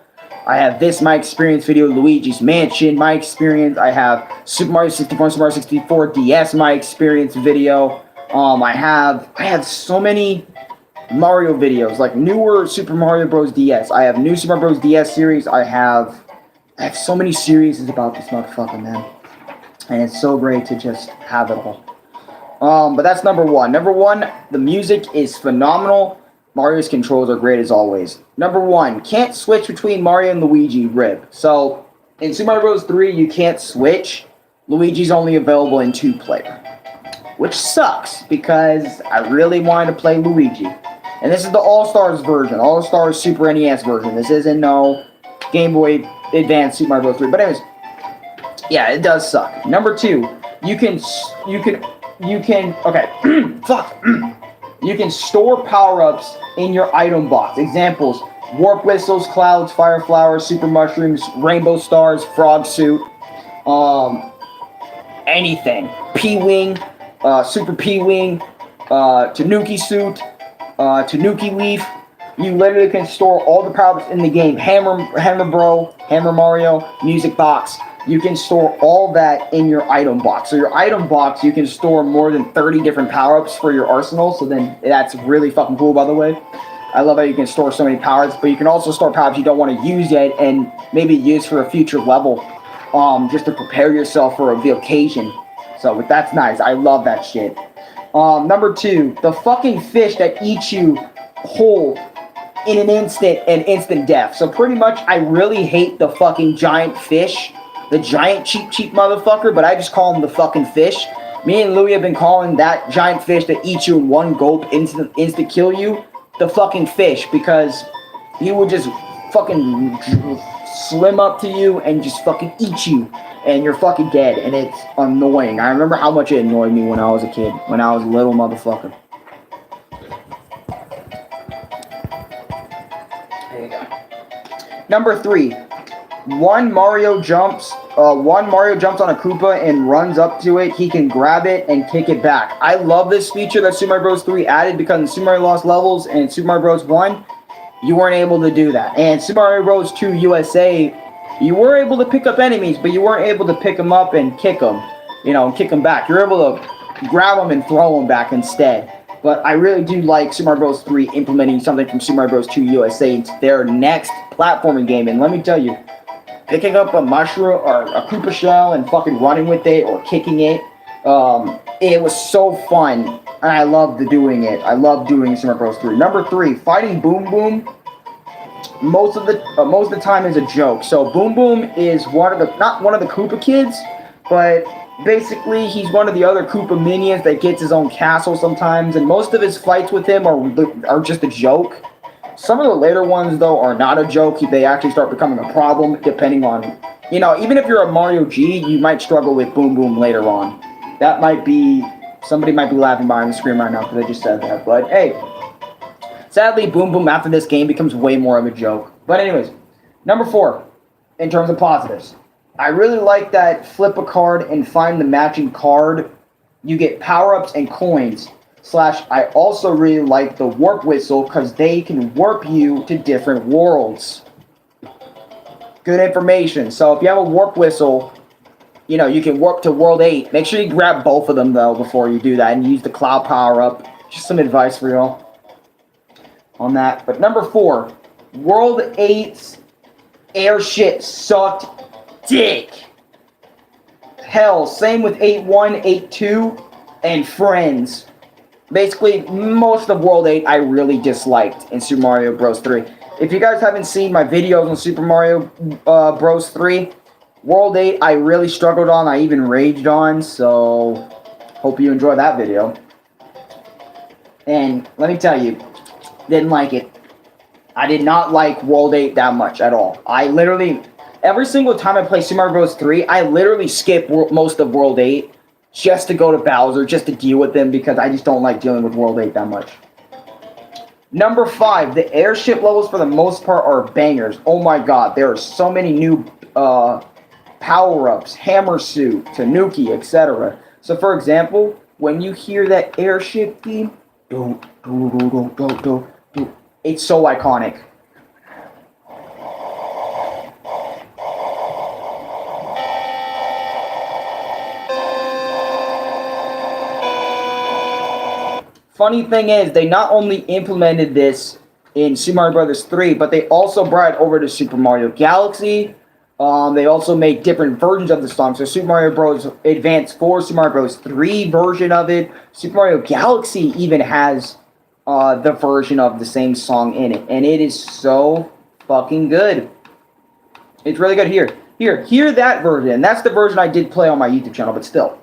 I have this, my experience video, Luigi's Mansion, my experience. I have Super Mario 64, Super Mario 64 DS, my experience video. I have so many Mario videos, like newer Super Mario Bros. DS. I have new Super Mario Bros. DS series. I have so many series about this motherfucker, man. And it's so great to just have it all. But that's number 1. Number 1, the music is phenomenal. Mario's controls are great as always. Number 1, can't switch between Mario and Luigi, rip. So, in Super Mario Bros. 3, you can't switch. Luigi's only available in 2-player. Which sucks, because I really wanted to play Luigi. And this is the All-Stars version. All-Stars Super NES version. This isn't no Game Boy Advance Super Mario Bros. 3. But anyways, yeah, it does suck. Number 2, you can, okay, fuck. You can store power-ups in your item box. Examples, warp whistles, clouds, fire flowers, super mushrooms, rainbow stars, frog suit, anything. P-wing, super P-wing, Tanuki suit, Tanuki leaf. You literally can store all the power-ups in the game. Hammer Bro, Hammer Mario, music box. you can store all that in your item box. So your item box, you can store more than 30 different power-ups for your arsenal. So then that's really fucking cool, by the way. I love how you can store so many powers, but you can also store powers you don't want to use yet and maybe use for a future level, just to prepare yourself for the occasion. So that's nice. I love that shit. Number 2, the fucking fish that eats you whole in an instant death. So pretty much, I really hate the fucking giant fish, the giant cheap motherfucker, but I just call him the fucking fish. Me and Louie have been calling that giant fish that eats you in one gulp, instant kill you, the fucking fish, because he would just fucking swim up to you and just fucking eat you, and you're fucking dead, and it's annoying. I remember how much it annoyed me when I was a kid, when I was a little motherfucker. There you go. Number 3, one Mario jumps on a Koopa and runs up to it. He can grab it and kick it back. I love this feature that Super Mario Bros. 3 added, because in Super Mario Lost Levels and Super Mario Bros. 1, you weren't able to do that. And Super Mario Bros. 2 USA, you were able to pick up enemies, but you weren't able to pick them up and kick them, and kick them back. You're able to grab them and throw them back instead. But I really do like Super Mario Bros. 3 implementing something from Super Mario Bros. 2 USA into their next platforming game. And let me tell you, picking up a mushroom or a Koopa shell and fucking running with it or kicking it, it was so fun, and I loved doing it. I love doing Super Mario Bros. 3. Number 3, fighting Boom Boom. Most of the time is a joke. So Boom Boom is not one of the Koopa kids, but basically he's one of the other Koopa minions that gets his own castle sometimes, and most of his fights with him are just a joke. Some of the later ones, though, are not a joke. They actually start becoming a problem, depending on, even if you're a Mario G, you might struggle with Boom Boom later on. That might be, somebody might be laughing behind the screen right now because I just said that. But hey, sadly, Boom Boom after this game becomes way more of a joke. But anyways, number 4, in terms of positives, I really like that flip a card and find the matching card. You get power-ups and coins. / I also really like the warp whistle, because they can warp you to different worlds. Good information. So if you have a warp whistle, you can warp to World 8. Make sure you grab both of them, though, before you do that, and use the cloud power-up. Just some advice for y'all on that. But number 4, World 8's airship sucked dick. Hell, same with 8-1, 8-2, and Friends. Basically, most of World 8 I really disliked in Super Mario Bros. 3. If you guys haven't seen my videos on Super Mario Bros. 3, World 8 I really struggled on. I even raged on, so hope you enjoy that video. And let me tell you, didn't like it. I did not like World 8 that much at all. I literally, every single time I play Super Mario Bros. 3, I literally skip most of World 8. Just to go to Bowser, just to deal with them, because I just don't like dealing with World 8 that much. Number 5, the airship levels for the most part are bangers. Oh my god, there are so many new power-ups, Hammer Suit, Tanuki, etc. So for example, when you hear that airship theme, it's so iconic. Funny thing is, they not only implemented this in Super Mario Bros. 3, but they also brought it over to Super Mario Galaxy. They also made different versions of the song. So Super Mario Bros. Advance 4, Super Mario Bros. 3 version of it. Super Mario Galaxy even has the version of the same song in it. And it is so fucking good. It's really good. Hear that version. That's the version I did play on my YouTube channel, but still.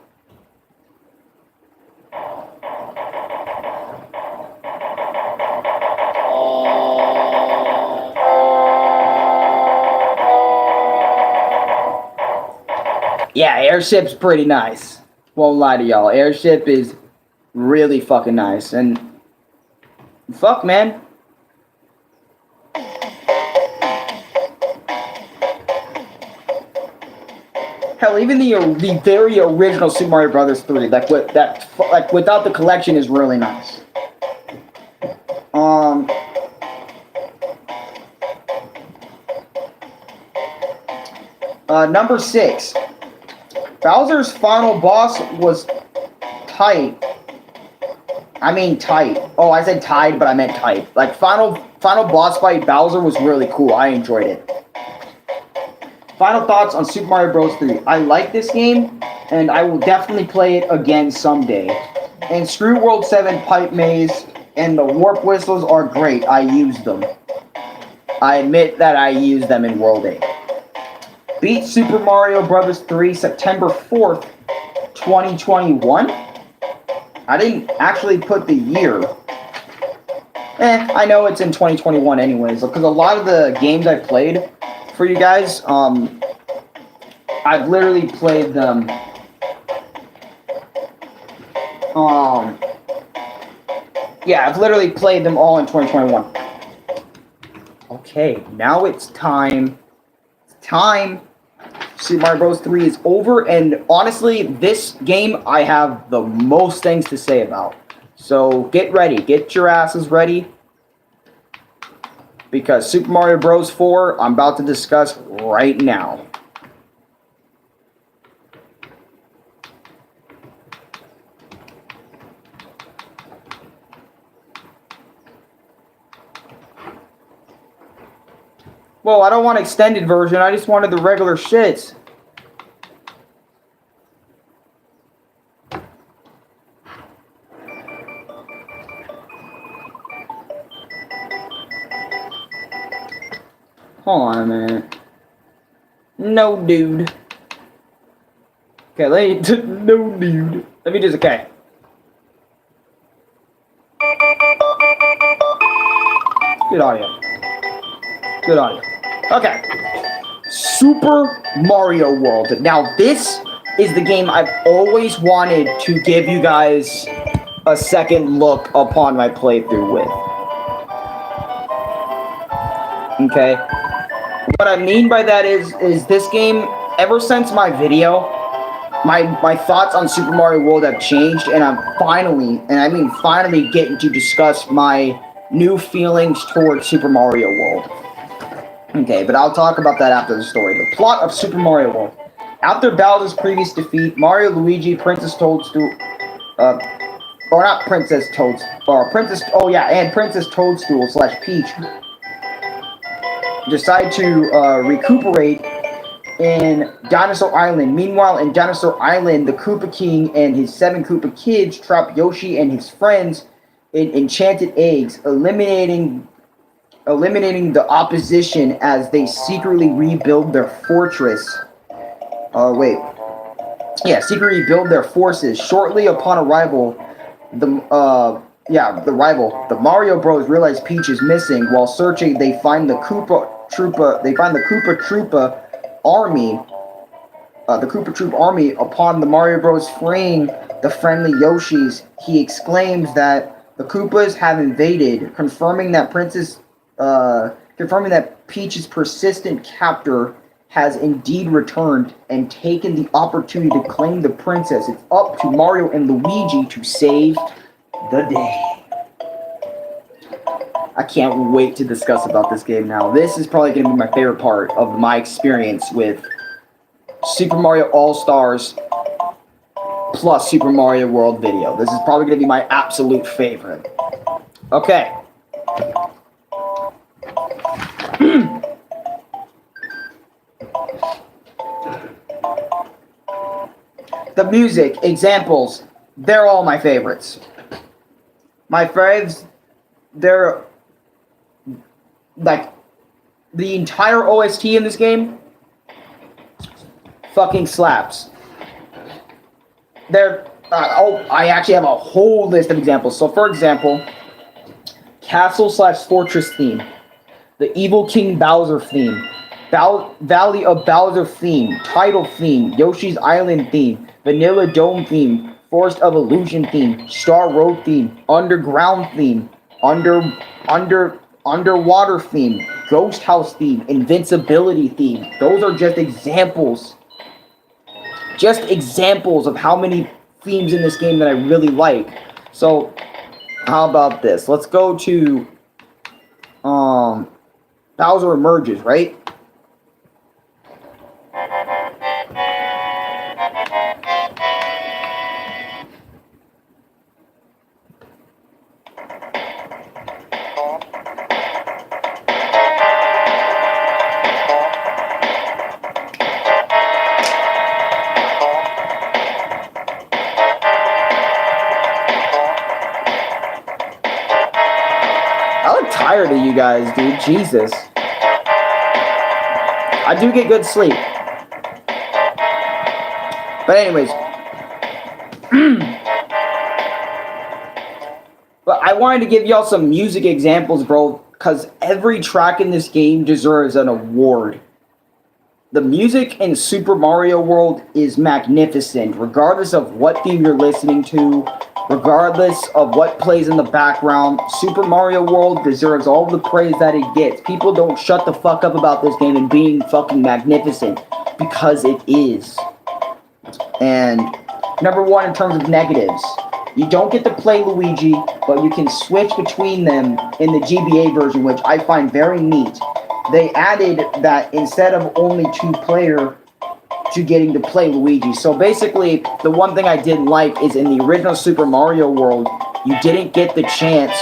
Yeah, Airship's pretty nice. Won't lie to y'all. Airship is really fucking nice. And fuck, man. Hell, even the very original Super Mario Bros. 3, like without the collection, is really nice. Number 6. Bowser's final boss was tight. I mean tight. Oh, I said tied, but I meant tight. Like, final boss fight Bowser was really cool. I enjoyed it. Final thoughts on Super Mario Bros. 3. I like this game, and I will definitely play it again someday. And screw World 7 Pipe Maze, and the Warp Whistles are great. I use them. I admit that I use them in World 8. Beat Super Mario Bros. 3 September 4th, 2021. I didn't actually put the year. I know it's in 2021 anyways, because a lot of the games I played for you guys, I've literally played them, yeah, I've literally played them all in 2021. Okay, now it's time. Super Mario Bros. 3 is over, and honestly, this game I have the most things to say about. So get ready, get your asses ready, because Super Mario Bros. 4 I'm about to discuss right now. Well, I don't want extended version, I just wanted the regular shits. Hold on a minute. No, dude. Okay, no, dude. Let me just, okay. Good audio. Good audio. Okay. Super Mario World. Now, this is the game I've always wanted to give you guys a second look upon my playthrough with. Okay? What I mean by that is this game, ever since my video, my thoughts on Super Mario World have changed, and I'm finally, and I mean finally, getting to discuss my new feelings towards Super Mario World. Okay, but I'll talk about that after the story. The plot of Super Mario World. After Bowser's previous defeat, Mario, Luigi, Princess Toadstool, or not Princess Toadstool, and Princess Toadstool / Peach decide to recuperate in Dinosaur Island. Meanwhile, in Dinosaur Island, the Koopa King and his 7 Koopa kids trap Yoshi and his friends in enchanted eggs, eliminating the opposition as they secretly rebuild their fortress. Secretly rebuild their forces. Shortly upon arrival, the Mario Bros. Realize Peach is missing. While searching, they find the Koopa Troop army. The Koopa Troop army. Upon the Mario Bros. Freeing the friendly Yoshis, he exclaims that the Koopas have invaded, confirming that Peach's persistent captor has indeed returned and taken the opportunity to claim the princess. It's up to Mario and Luigi to save the day. I can't wait to discuss about this game now. This is probably going to be my favorite part of my experience with Super Mario All-Stars plus Super Mario World video. This is probably going to be my absolute favorite. Okay. The music, examples, they're all my favorites. My faves, they're like the entire OST in this game fucking slaps. I actually have a whole list of examples. So, for example, Castle / Fortress theme, the Evil King Bowser theme, Valley of Bowser theme, Title theme, Yoshi's Island theme, Vanilla Dome theme, Forest of Illusion theme, Star Road theme, Underground theme, Underwater theme, Ghost House theme, Invincibility theme. Those are just examples. Just examples of how many themes in this game that I really like. So, how about this? Let's go to Bowser Emerges, right? tired of you guys, dude. Jesus. I do get good sleep. But anyways. But I wanted to give y'all some music examples, bro, because every track in this game deserves an award. The music in Super Mario World is magnificent, regardless of what theme you're listening to, regardless of what plays in the background. Super Mario World deserves all the praise that it gets. People don't shut the fuck up about this game and being fucking magnificent, because it is. And number one, in terms of negatives, you don't get to play Luigi, but you can switch between them in the GBA version, which I find very neat. They added that instead of only 2-player to getting to play Luigi. So basically, the one thing I didn't like is in the original Super Mario World, you didn't get the chance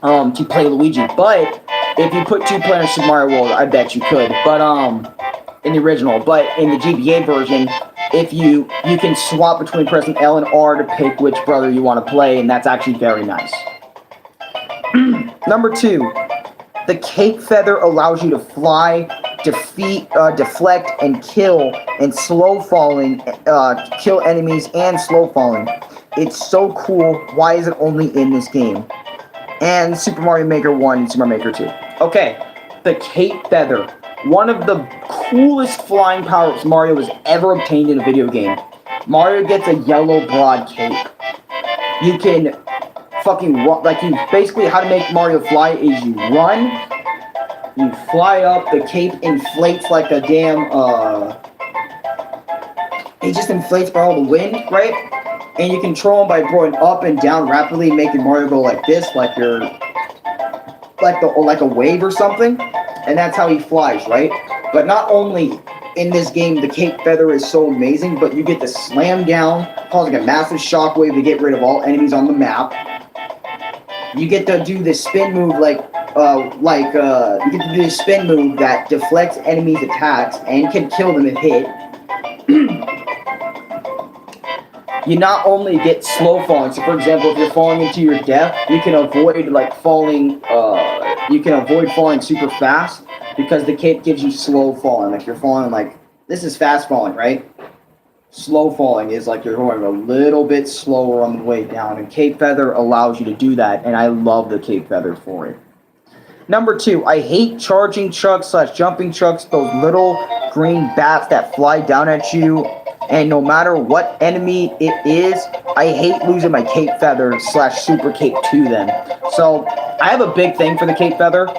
to play Luigi. But if you put 2-player in Super Mario World, I bet you could. But in the original, but in the GBA version, if you can swap between pressing L and R to pick which brother you want to play, and that's actually very nice. Number 2. The cape feather allows you to fly, deflect, and kill, and slow falling, kill enemies and slow falling. It's so cool. Why is it only in this game? And Super Mario Maker 1 and Super Mario Maker 2. Okay, the cape feather. One of the coolest flying powers Mario has ever obtained in a video game. Mario gets a yellow broad cape. You can fucking run, like, you basically, how to make Mario fly is you run, you fly up, the cape inflates like a damn, it just inflates by all the wind, right? And you control him by going up and down rapidly, making Mario go like this, like you're, like a wave or something, and that's how he flies, right? But not only in this game, the cape feather is so amazing, but you get to slam down, causing a massive shockwave to get rid of all enemies on the map. You get to do this spin move you get to do this spin move that deflects enemies' attacks and can kill them if hit. You not only get slow falling, so for example, if you're falling into your death, you can avoid falling super fast because the cape gives you slow falling. Like you're falling this is fast falling, right? Slow falling is like you're going a little bit slower on the way down, and cape feather allows you to do that, and I love the cape feather for it. Number 2, I hate charging chucks / jumping chucks, those little green bats that fly down at you, and no matter what enemy it is, I hate losing my cape feather / super cape to them. So I have a big thing for the cape feather,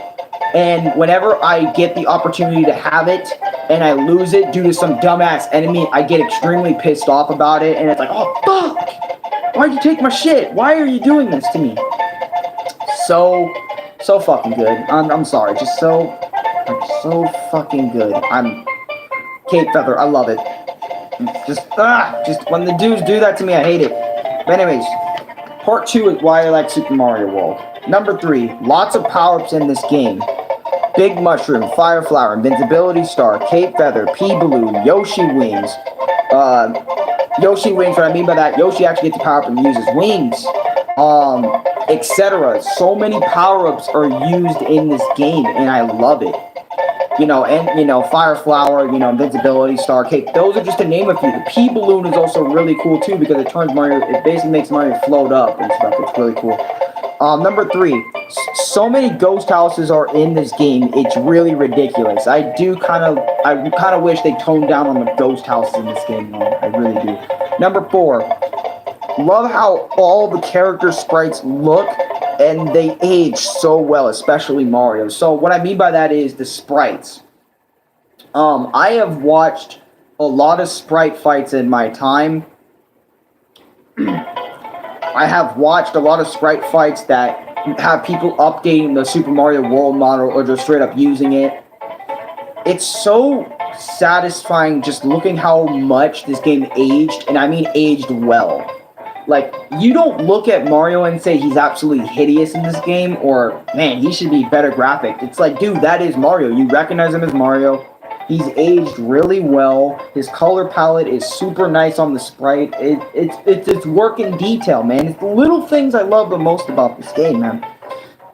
and whenever I get the opportunity to have it, and I lose it due to some dumbass enemy, I get extremely pissed off about it, and it's like, oh, fuck! Why'd you take my shit? Why are you doing this to me? So fucking good. I'm sorry, just so fucking good. Cape feather, I love it. Just when the dudes do that to me, I hate it. But anyways, part 2 is why I like Super Mario World. Number 3, lots of power-ups in this game. Big Mushroom, Fire Flower, Invincibility Star, Cape Feather, P-Balloon, Yoshi Wings. Yoshi Wings, what I mean by that, Yoshi actually gets the power up and uses wings. Etc. So many power-ups are used in this game, and I love it. Fire Flower, Invincibility Star, Cape. Those are just to name a few. The P-Balloon is also really cool, too, because it basically makes Mario float up and stuff. It's really cool. Number 3, so many ghost houses are in this game. It's really ridiculous. I kind of wish they toned down on the ghost houses in this game, though. I really do. Number 4, love how all the character sprites look, and they age so well, especially Mario. So what I mean by that is the sprites. I have watched a lot of sprite fights in my time. I have watched a lot of sprite fights that have people updating the Super Mario World model or just straight up using it. It's so satisfying just looking how much this game aged, and I mean aged well. Like, you don't look at Mario and say he's absolutely hideous in this game, or, man, he should be better graphic. It's like, dude, that is Mario. You recognize him as Mario. He's aged really well. His color palette is super nice on the sprite. It's work in detail, man. It's the little things I love the most about this game, man.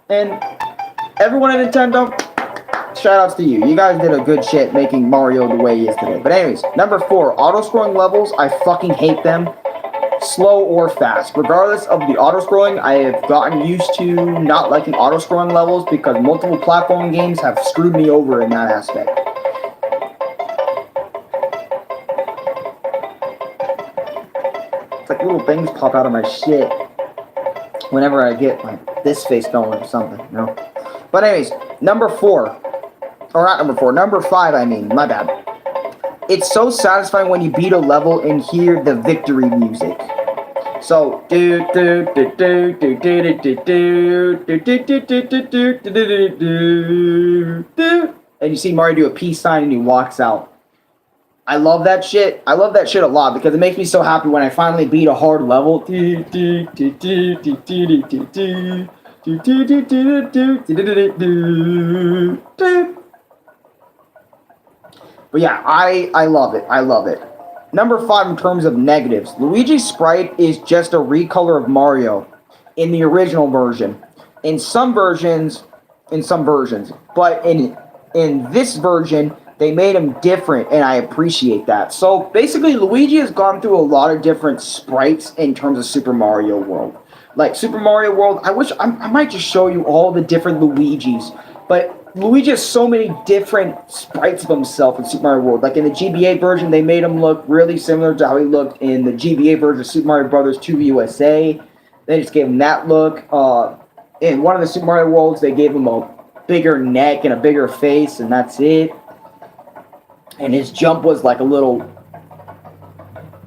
And everyone at Nintendo, shout outs to you. You guys did a good shit making Mario the way he is today. But anyways, number 4, auto-scrolling levels. I fucking hate them. Slow or fast. Regardless of the auto-scrolling, I have gotten used to not liking auto-scrolling levels because multiple platforming games have screwed me over in that aspect. It's like little things pop out of my shit whenever I get like this face going or something, you know? But anyways, number 4. Or not number 4, number 5 I mean, my bad. It's so satisfying when you beat a level and hear the victory music. So and you see Mario do a peace sign and he walks out. I love that shit. I love that shit a lot because it makes me so happy when I finally beat a hard level. But yeah, I love it. I love it. Number 5 in terms of negatives. Luigi's sprite is just a recolor of Mario in the original version. In some versions, but in this version, they made him different, and I appreciate that. So basically, Luigi has gone through a lot of different sprites in terms of Super Mario World. Like Super Mario World, I might just show you all the different Luigis, but Luigi has so many different sprites of himself in Super Mario World. Like in the GBA version, they made him look really similar to how he looked in the GBA version of Super Mario Bros. 2 USA. They just gave him that look. In one of the Super Mario Worlds, they gave him a bigger neck and a bigger face, and that's it. And his jump was like a little...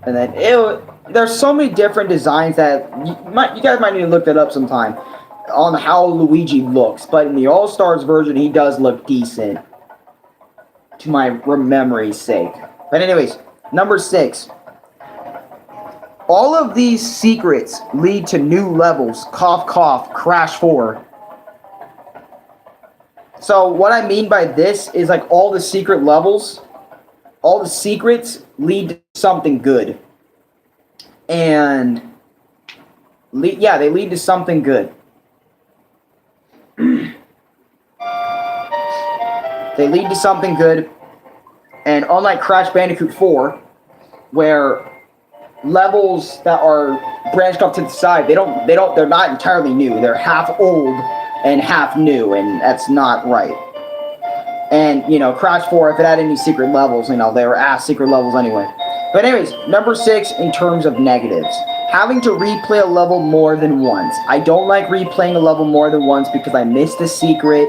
And then there's so many different designs that you guys might need to look that up sometime on how Luigi looks. But in the All-Stars version, he does look decent, to my memory's sake. But anyways, number 6. All of these secrets lead to new levels. Cough, cough, Crash 4. So what I mean by this is like all the secret levels, all the secrets lead to something good. And, yeah, they lead to something good. They lead to something good. And unlike Crash Bandicoot 4, where levels that are branched off to the side, they're not entirely new. They're half old and half new, and that's not right. And, you know, Crash 4, if it had any secret levels, you know, they were ass secret levels anyway. But anyways, number 6 in terms of negatives. Having to replay a level more than once. I don't like replaying a level more than once because I missed a secret,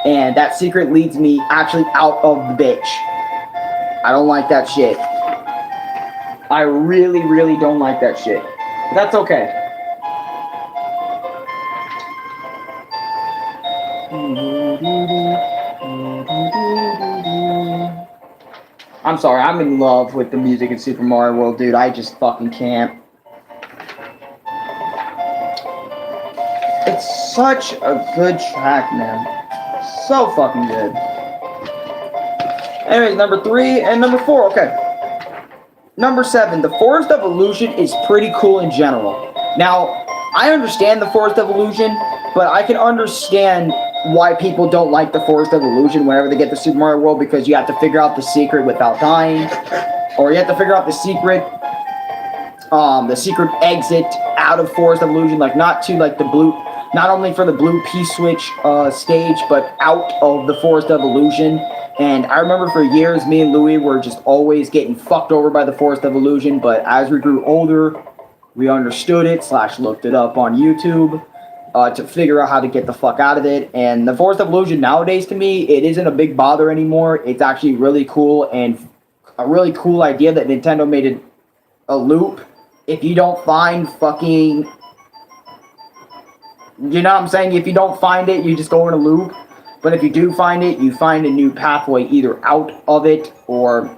and that secret leads me actually out of the bitch. I don't like that shit. I really, really don't like that shit. But that's okay. I'm sorry, I'm in love with the music in Super Mario World, dude. I just fucking can't. It's such a good track, man. So fucking good. Anyways, number 3 and number 4, okay. Number 7, the Forest of Illusion is pretty cool in general. Now, I understand the Forest of Illusion, but I can understand why people don't like the Forest of Illusion whenever they get to Super Mario World, because you have to figure out the secret without dying, or you have to figure out the secret exit out of Forest of Illusion, like not only for the blue P-switch stage, but out of the Forest of Illusion. And I remember for years, me and Louie were just always getting fucked over by the Forest of Illusion, but as we grew older, we understood it, / looked it up on YouTube, to figure out how to get the fuck out of it. And the Forest of Illusion nowadays, to me, it isn't a big bother anymore. It's actually really cool, and a really cool idea that Nintendo made it a loop. If you don't find fucking... You know what I'm saying? If you don't find it, you just go in a loop. But if you do find it, you find a new pathway either out of it or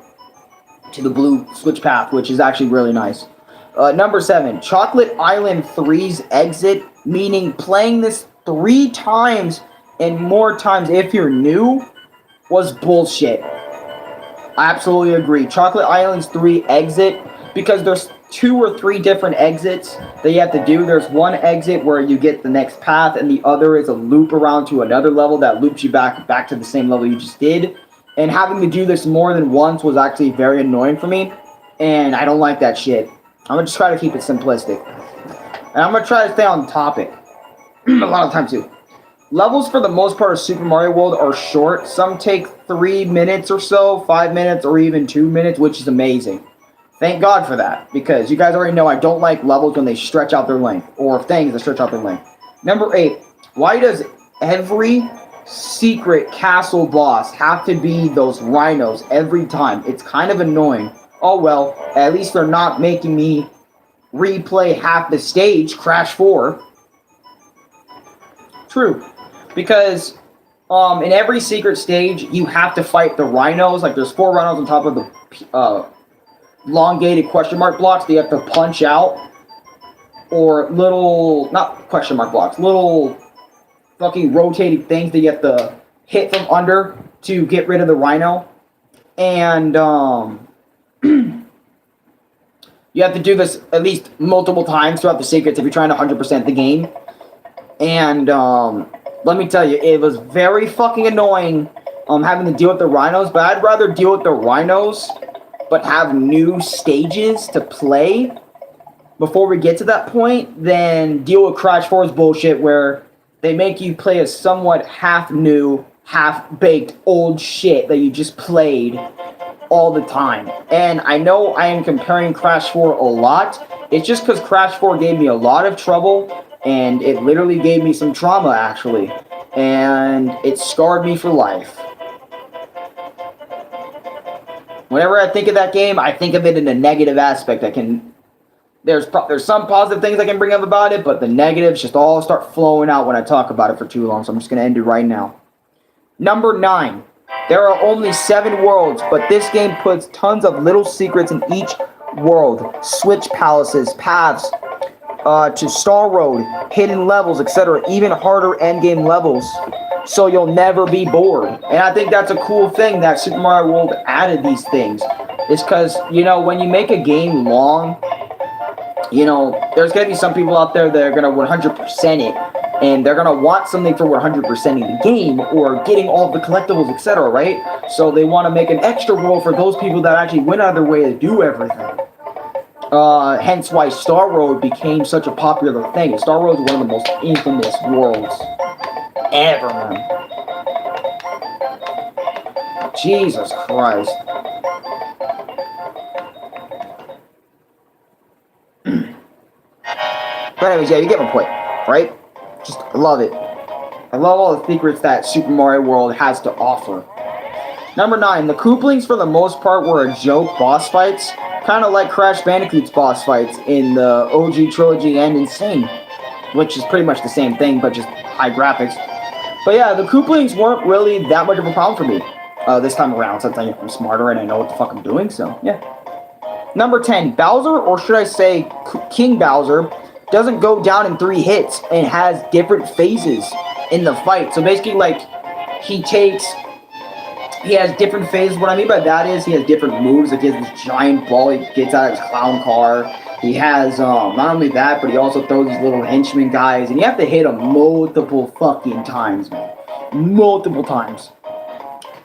to the blue switch path, which is actually really nice. Number 7, Chocolate Island 3's exit, meaning playing this 3 times and more times if you're new, was bullshit. I absolutely agree. Chocolate Island's 3 exit, because 2 or 3 different exits that you have to do. There's one exit where you get the next path, and the other is a loop around to another level that loops you back to the same level you just did. And having to do this more than once was actually very annoying for me, and I don't like that shit. I'm gonna just try to keep it simplistic, and I'm gonna try to stay on topic a lot of times too. Levels for the most part of Super Mario World are short. Some take 3 minutes or so, 5 minutes, or even 2 minutes, which is amazing. Thank God for that, because you guys already know I don't like levels when they stretch out their length, or things that stretch out their length. Number 8, why does every secret castle boss have to be those rhinos every time? It's kind of annoying. Oh well, at least they're not making me replay half the stage, Crash 4. True, because in every secret stage, you have to fight the rhinos. Like, there's 4 rhinos on top of the elongated question mark blocks that you have to punch out, or little, not question mark blocks, little fucking rotating things that you have to hit from under to get rid of the rhino. And you have to do this at least multiple times throughout the secrets if you're trying to 100% the game. And let me tell you, it was very fucking annoying having to deal with the rhinos, but I'd rather deal with the rhinos but have new stages to play before we get to that point than deal with Crash 4's bullshit where they make you play a somewhat half-new, half-baked old shit that you just played all the time. And I know I am comparing Crash 4 a lot. It's just because Crash 4 gave me a lot of trouble, and it literally gave me some trauma, actually. And it scarred me for life. Whenever I think of that game, I think of it in a negative aspect. There's some positive things I can bring up about it, but the negatives just all start flowing out when I talk about it for too long, so I'm just going to end it right now. Number 9. There are only 7 worlds, but this game puts tons of little secrets in each world. Switch palaces, paths, to Star Road, hidden levels, etc. Even harder endgame levels, so you'll never be bored. And I think that's a cool thing that Super Mario World added these things. It's because, you know, when you make a game long, you know, there's going to be some people out there that are going to 100% it, and they're going to want something for 100%ing the game, or getting all the collectibles, etc., right? So they want to make an extra world for those people that actually went out of their way to do everything. Hence why Star Road became such a popular thing. Star Road is one of the most infamous worlds ever, man. Jesus Christ. But anyways, yeah, you get my point, right? Just love it. I love all the secrets that Super Mario World has to offer. Number 9, the Koopalings for the most part were a joke boss fights. Kind of like Crash Bandicoot's boss fights in the OG trilogy and Insane, which is pretty much the same thing, but just high graphics. But yeah, the Koopalings weren't really that much of a problem for me this time around, since I'm smarter and I know what the fuck I'm doing, so yeah. Number 10, Bowser, or should I say King Bowser, doesn't go down in 3 hits and has different phases in the fight. So basically, like, he has different phases. What I mean by that is he has different moves. Like, he has this giant ball he gets out of his clown car. He has, not only that, but he also throws these little henchman guys. And you have to hit them multiple fucking times, man. Multiple times.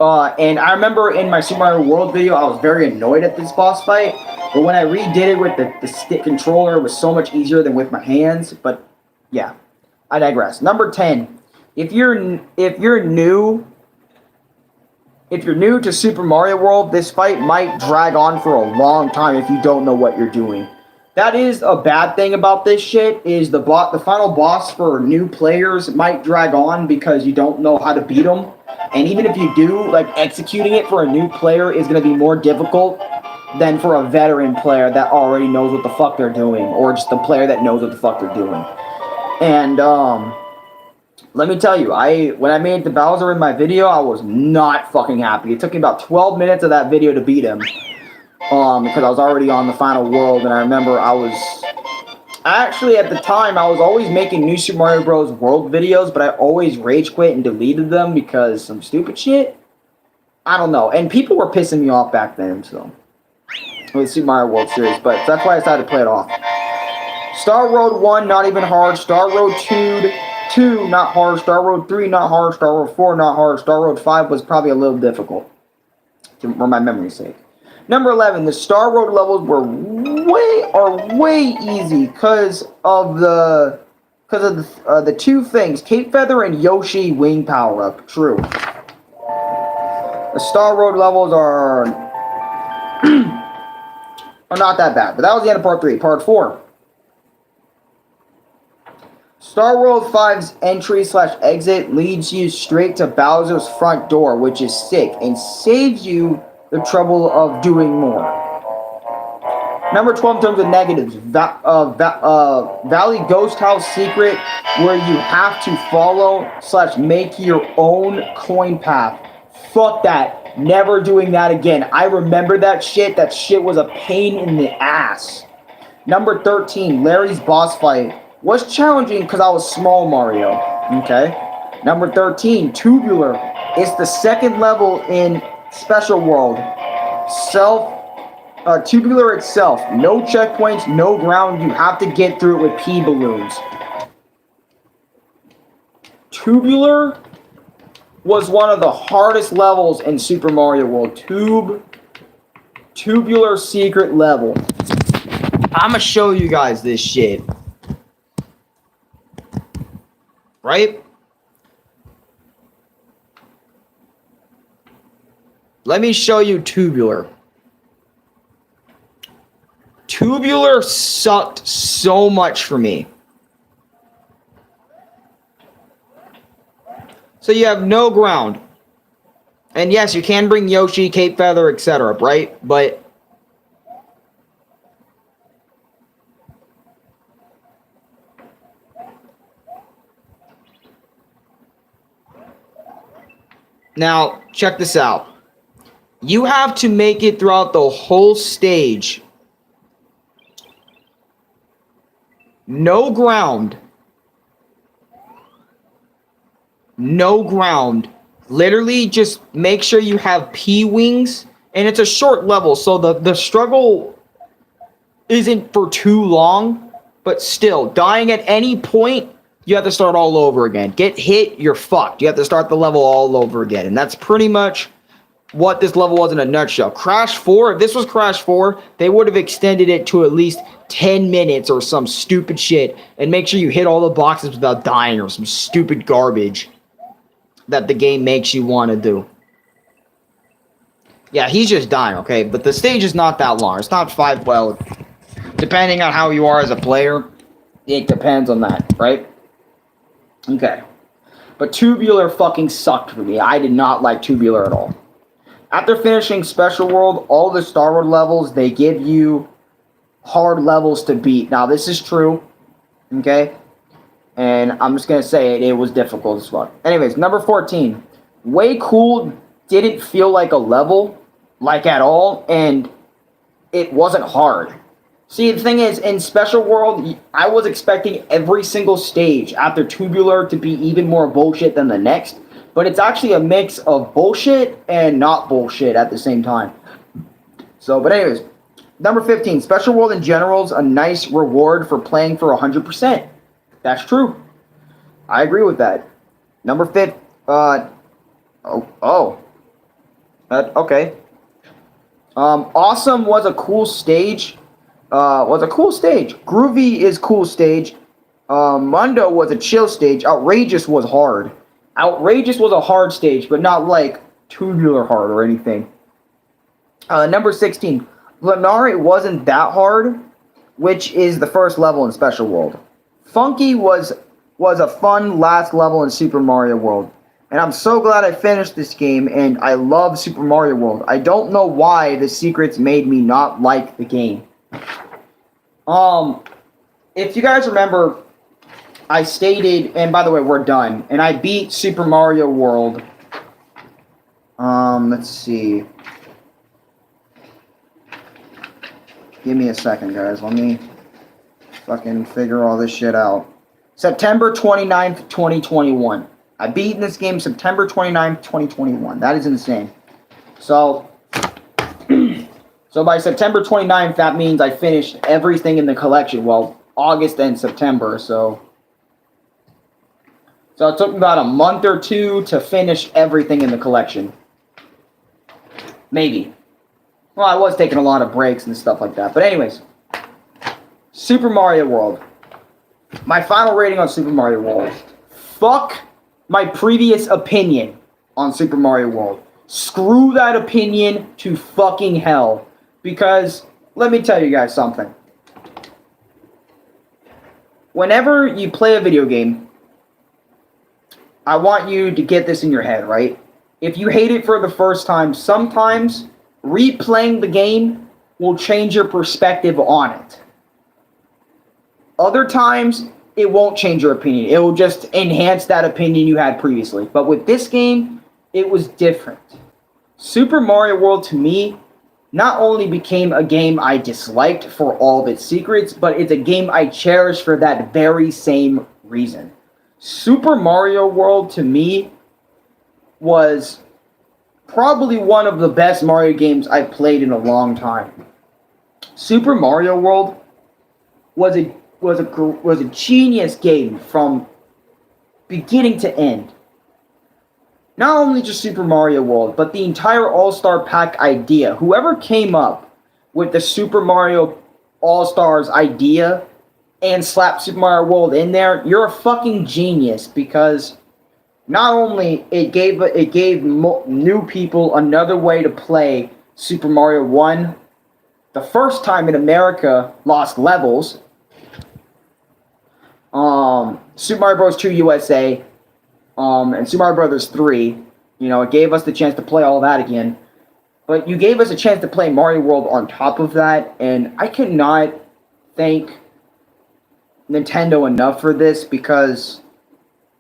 And I remember in my Super Mario World video, I was very annoyed at this boss fight. But when I redid it with the stick controller, it was so much easier than with my hands. But, yeah. I digress. Number 10. If you're new to Super Mario World, this fight might drag on for a long time if you don't know what you're doing. That is a bad thing about this shit, is the final boss for new players might drag on because you don't know how to beat them. And even if you do, like, executing it for a new player is going to be more difficult than for a veteran player that already knows what the fuck they're doing, or just a player that knows what the fuck they're doing. And, let me tell you, when I made the Bowser in my video, I was not fucking happy. It took me about 12 minutes of that video to beat him. Because I was already on the final world, and I remember actually, at the time, I was always making new Super Mario Bros. World videos, but I always rage quit and deleted them because some stupid shit. I don't know. And people were pissing me off back then, so. with Super Mario World Series, but that's why I decided to play it off. Star Road 1, not even hard. Star Road 2, not hard. Star Road 3, not hard. Star Road 4, not hard. Star Road 5 was probably a little difficult, for my memory's sake. Number 11, the Star Road levels were way easy because of the two things, Cape Feather and Yoshi Wing Power Up. True. The Star Road levels are not that bad, but that was the end of part 3. Part 4. Star World 5's entry/exit leads you straight to Bowser's front door, which is sick, and saves you the trouble of doing more. Number 12 in terms of negatives, Valley Ghost House Secret, where you have to follow/make your own coin path. Fuck that. Never doing that again. I remember that shit. That shit was a pain in the ass. Number 13, Larry's boss fight was challenging because I was small Mario. Okay. Number 13, Tubular. It's the second level in Special World. Tubular itself. No checkpoints, no ground. You have to get through it with pea balloons. Tubular was one of the hardest levels in Super Mario World. Tubular secret level. I'm gonna show you guys this shit. Right? Let me show you Tubular. Tubular sucked so much for me. So you have no ground. And yes, you can bring Yoshi, Cape Feather, etc., right? But now, check this out. You have to make it throughout the whole stage. No ground. No ground. Literally just make sure you have P-wings. And it's a short level, so the struggle isn't for too long. But still, dying at any point, you have to start all over again. Get hit, you're fucked. You have to start the level all over again. And that's pretty much what this level was in a nutshell. Crash 4, if this was Crash 4, they would have extended it to at least 10 minutes or some stupid shit. And make sure you hit all the boxes without dying or some stupid garbage that the game makes you want to do. Yeah, he's just dying, okay? But the stage is not that long. It's not 5, well, depending on how you are as a player, it depends on that, right? Okay. But Tubular fucking sucked for me. I did not like Tubular at all. After finishing Special World, all the Star Wars levels, they give you hard levels to beat. Now, this is true, okay? And I'm just going to say it was difficult as fuck. Anyways, number 14. Way Cool didn't feel like a level, like at all, and it wasn't hard. See, the thing is, in Special World, I was expecting every single stage after Tubular to be even more bullshit than the next. But it's actually a mix of bullshit and not bullshit at the same time. So, but anyways, number 15. Special World in general is a nice reward for playing for 100%. That's true. I agree with that. Number 5. Okay. Awesome was a cool stage. Groovy is cool stage. Mundo was a chill stage. Outrageous was hard. Outrageous was a hard stage, but not like Tubular hard or anything. Number 16. Lanari wasn't that hard, which is the first level in Special World. Funky was a fun last level in Super Mario World. And I'm so glad I finished this game, and I love Super Mario World. I don't know why the secrets made me not like the game. If you guys remember, I stated, and by the way, we're done, and I beat Super Mario World. Let's see. Give me a second, guys. Let me fucking figure all this shit out. September 29th, 2021. I beat this game September 29th, 2021. That is insane. So So by September 29th, that means I finished everything in the collection. Well, August and September, so it took me about a month or two to finish everything in the collection. Maybe. Well, I was taking a lot of breaks and stuff like that. But anyways, Super Mario World. My final rating on Super Mario World. Fuck my previous opinion on Super Mario World. Screw that opinion to fucking hell. Because, let me tell you guys something. Whenever you play a video game, I want you to get this in your head, right? If you hate it for the first time, sometimes replaying the game will change your perspective on it. Other times, it won't change your opinion. It will just enhance that opinion you had previously. But with this game, it was different. Super Mario World, to me, not only became a game I disliked for all of its secrets, but it's a game I cherish for that very same reason. Super Mario World, to me, was probably one of the best Mario games I've played in a long time. Super Mario World was a genius game from beginning to end. Not only just Super Mario World, but the entire All-Star Pack idea. Whoever came up with the Super Mario All-Stars idea and slapped Super Mario World in there, you're a fucking genius, because not only it gave new people another way to play Super Mario 1, the first time in America, lost levels, Super Mario Bros. 2 USA, and Super Mario Bros. 3, it gave us the chance to play all that again. But you gave us a chance to play Mario World on top of that, and I cannot thank Nintendo enough for this, because...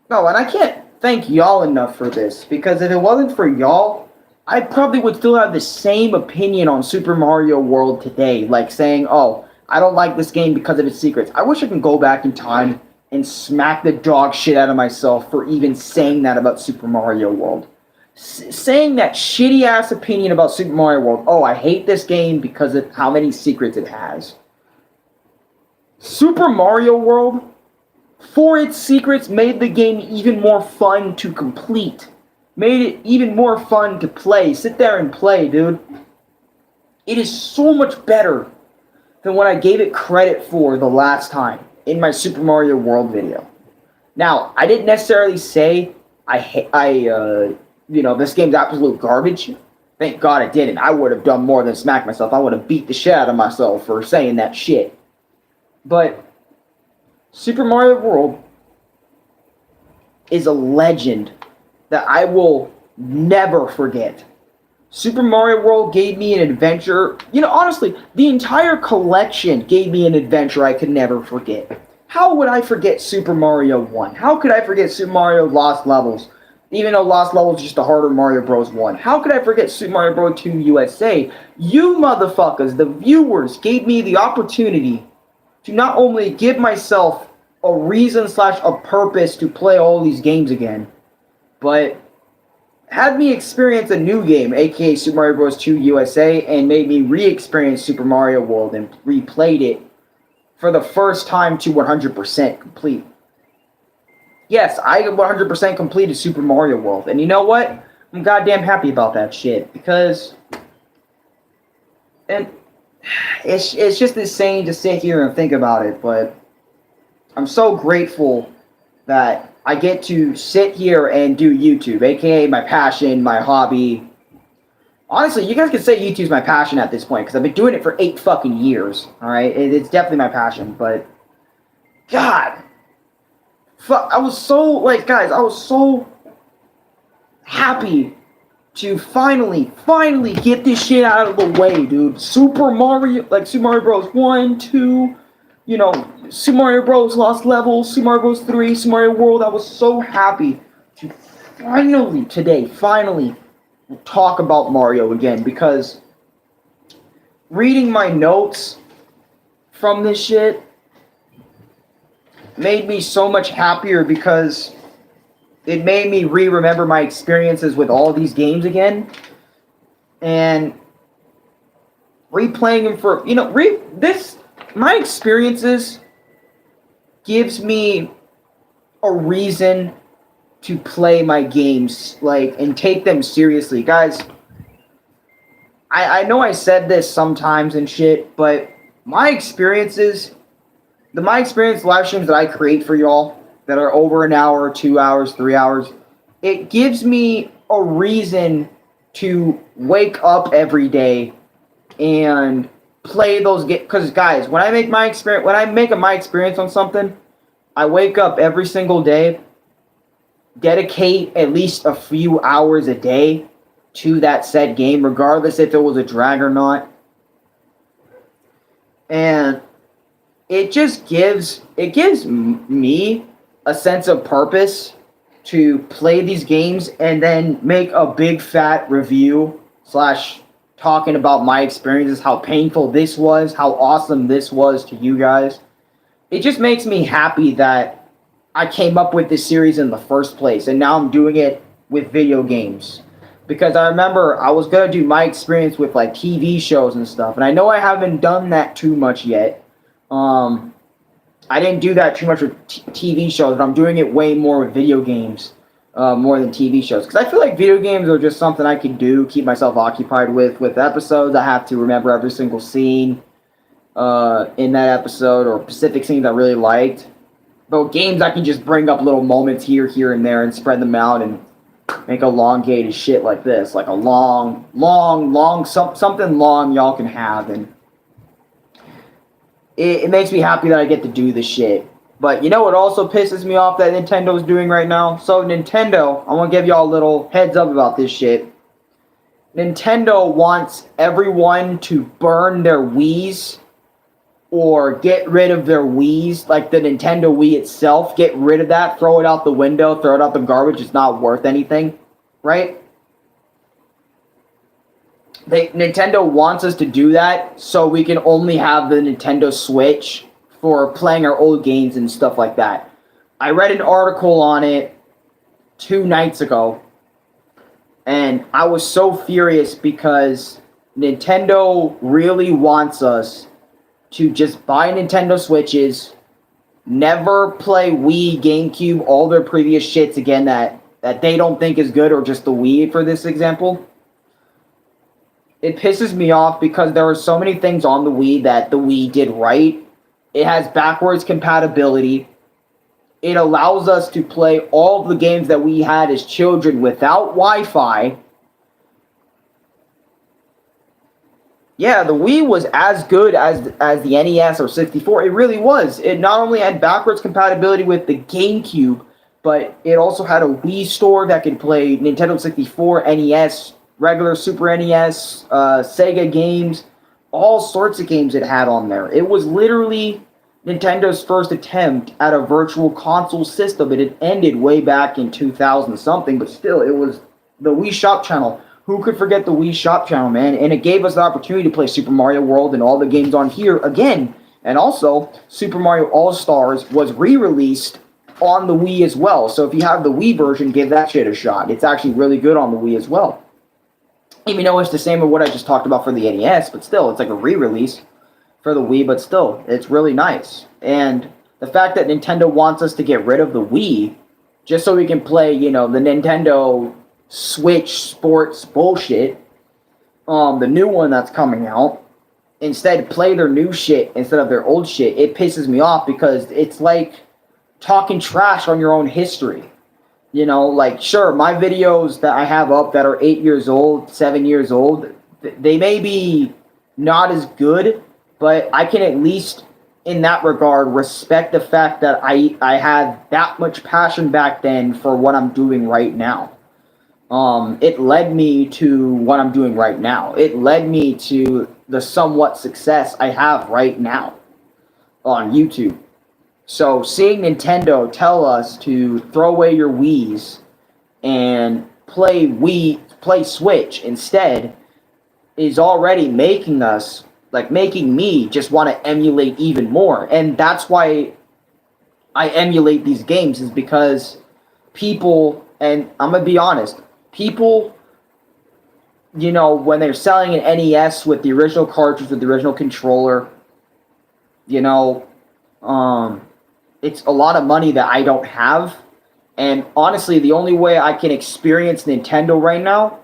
No, and I can't thank y'all enough for this, because if it wasn't for y'all, I probably would still have the same opinion on Super Mario World today, like saying, oh, I don't like this game because of its secrets. I wish I could go back in time and smack the dog shit out of myself for even saying that about Super Mario World. Saying that shitty-ass opinion about Super Mario World, oh, I hate this game because of how many secrets it has. Super Mario World, for its secrets, made the game even more fun to complete. Made it even more fun to play. Sit there and play, dude. It is so much better than what I gave it credit for the last time in my Super Mario World video. Now, I didn't necessarily say this game's absolute garbage. Thank God I didn't. I would have done more than smack myself. I would have beat the shit out of myself for saying that shit. But Super Mario World is a legend that I will never forget. Super Mario World gave me an adventure. Honestly, the entire collection gave me an adventure I could never forget. How would I forget Super Mario 1? How could I forget Super Mario Lost Levels? Even though Lost Levels is just a harder Mario Bros. 1. How could I forget Super Mario Bros. 2 USA? You motherfuckers, the viewers, gave me the opportunity to not only give myself a reason / a purpose to play all these games again, but had me experience a new game, aka Super Mario Bros. 2 USA, and made me re-experience Super Mario World and replayed it for the first time to 100% complete. Yes, I 100% completed Super Mario World, and you know what? I'm goddamn happy about that shit, because... And it's just insane to sit here and think about it, but I'm so grateful that I get to sit here and do YouTube, aka my passion, my hobby. Honestly, you guys can say YouTube's my passion at this point, because I've been doing it for 8 fucking years, alright? It's definitely my passion, but... God! Fuck, I was so, guys, I was so happy to finally get this shit out of the way, dude. Super Mario Bros. 1, 2, Super Mario Bros. Lost Levels, Super Mario Bros. 3, Super Mario World. I was so happy to finally talk about Mario again, because reading my notes from this shit made me so much happier, because it made me remember my experiences with all these games again. And replaying them for, my experiences gives me a reason to play my games, like, and take them seriously. Guys, I know I said this sometimes and shit, but my experiences, my experience live streams that I create for y'all that are over an hour, 2 hours, 3 hours, it gives me a reason to wake up every day and play those games. Because guys, when I make my experience on something, I wake up every single day, dedicate at least a few hours a day to that said game, regardless if it was a drag or not. And it just gives me a sense of purpose to play these games and then make a big fat review / talking about my experiences, how painful this was, how awesome this was to you guys. It just makes me happy that I came up with this series in the first place, and now I'm doing it with video games. Because I remember I was going to do my experience with like TV shows and stuff, and I know I haven't done that too much yet. I didn't do that too much with TV shows, but I'm doing it way more with video games, more than TV shows. Because I feel like video games are just something I can do, keep myself occupied with. With episodes, I have to remember every single scene in that episode, or specific scenes I really liked. But with games, I can just bring up little moments here, and there, and spread them out, and make elongated shit like this. Like a long, something long y'all can have, and it makes me happy that I get to do this shit. But you know what also pisses me off that Nintendo's doing right now? So Nintendo, I want to give y'all a little heads up about this shit. Nintendo wants everyone to burn their Wiis or get rid of their Wiis, like the Nintendo Wii itself. Get rid of that, throw it out the window, throw it out the garbage. It's not worth anything, right? Nintendo wants us to do that so we can only have the Nintendo Switch for playing our old games and stuff like that. I read an article on it 2 nights ago, and I was so furious because Nintendo really wants us to just buy Nintendo Switches, never play Wii, GameCube, all their previous shits again that they don't think is good, or just the Wii for this example. It pisses me off because there are so many things on the Wii that the Wii did right. It has backwards compatibility. It allows us to play all the games that we had as children without Wi-Fi. Yeah, the Wii was as good as the NES or 64. It really was. It not only had backwards compatibility with the GameCube, but it also had a Wii store that could play Nintendo 64, NES, regular Super NES, Sega games, all sorts of games it had on there. It was literally Nintendo's first attempt at a virtual console system. It had ended way back in 2000 something, but still, it was the Wii Shop Channel. Who could forget the Wii Shop Channel, man? And it gave us the opportunity to play Super Mario World and all the games on here again. And also, Super Mario All-Stars was re-released on the Wii as well. So if you have the Wii version, give that shit a shot. It's actually really good on the Wii as well. Even though it's the same as what I just talked about for the NES, but still, it's like a re-release for the Wii, but still, it's really nice. And the fact that Nintendo wants us to get rid of the Wii, just so we can play, the Nintendo Switch sports bullshit, the new one that's coming out, instead play their new shit instead of their old shit, it pisses me off because it's like talking trash on your own history. Sure, my videos that I have up that are 8 years old, 7 years old, they may be not as good, but I can at least, in that regard, respect the fact that I had that much passion back then for what I'm doing right now. It led me to what I'm doing right now. It led me to the somewhat success I have right now on YouTube. So seeing Nintendo tell us to throw away your Wiis and play Switch instead is already making me just want to emulate even more. And that's why I emulate these games, is because people, and I'm going to be honest, people you know, when they're selling an NES with the original cartridge, with the original controller, you know, it's a lot of money that I don't have. And honestly, the only way I can experience Nintendo right now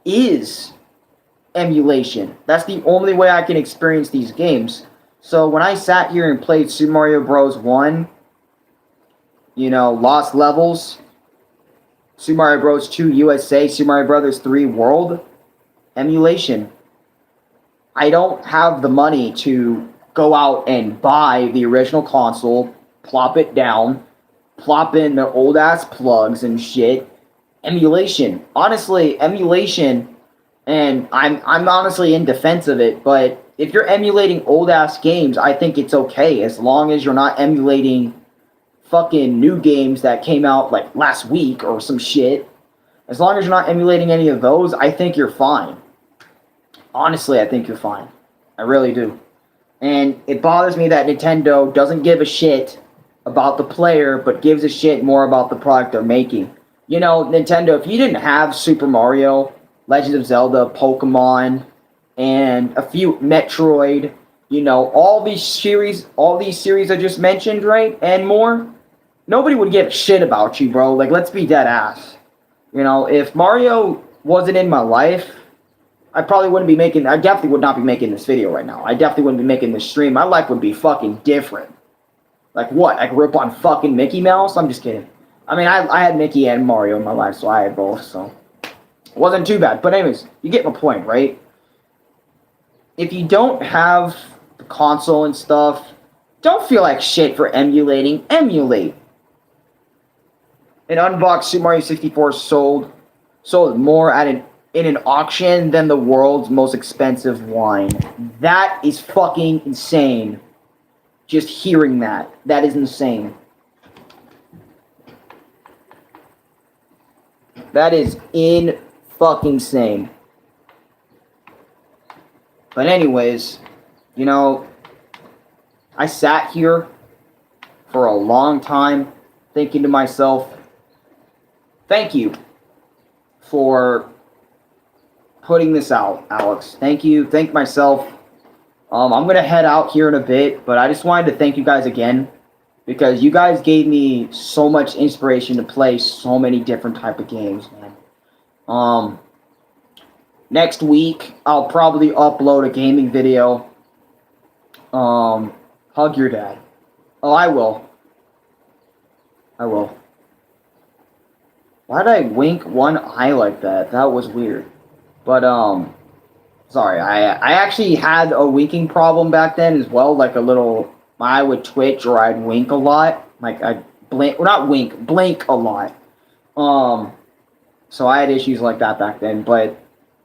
is emulation. That's the only way I can experience these games. So when I sat here and played Super Mario Bros. 1, you know, Lost Levels, Super Mario Bros. 2 USA, Super Mario Bros. 3 World, emulation. I don't have the money to go out and buy the original console, plop it down, plop in the old ass plugs and shit. Emulation. Honestly, emulation, and I'm honestly in defense of it, but if you're emulating old ass games, I think it's okay as long as you're not emulating fucking new games that came out like last week or some shit. As long as you're not emulating any of those, I think you're fine. Honestly, I think you're fine. I really do. And it bothers me that Nintendo doesn't give a shit about the player, but gives a shit more about the product they're making. You know, Nintendo, if you didn't have Super Mario, Legend of Zelda, Pokemon, and a few Metroid, you know, all these series I just mentioned, right, and more, nobody would give a shit about you, bro. Like, let's be dead ass. You know, if Mario wasn't in my life, I definitely would not be making this video right now. I definitely wouldn't be making this stream. My life would be fucking different. Like what? I grew up on fucking Mickey Mouse? I'm just kidding. I mean, I had Mickey and Mario in my life, so I had both, so it wasn't too bad. But anyways, you get my point, right? If you don't have the console and stuff, don't feel like shit for emulating. Emulate. An unboxed Super Mario 64 sold more in an auction than the world's most expensive wine. That is fucking insane. Just hearing that. That is insane. That is fucking insane. But anyways, you know, I sat here for a long time thinking to myself, thank you for putting this out, Alex. Thank you. Thank myself. I'm going to head out here in a bit, but I just wanted to thank you guys again because you guys gave me so much inspiration to play so many different type of games, man. Next week, I'll probably upload a gaming video. Hug your dad. Oh, I will. I will. Why did I wink one eye like that? That was weird. But, sorry, I actually had a winking problem back then as well, like a little, my eye would twitch or I'd wink a lot, like I'd blink, well not wink, blink a lot. So I had issues like that back then, but,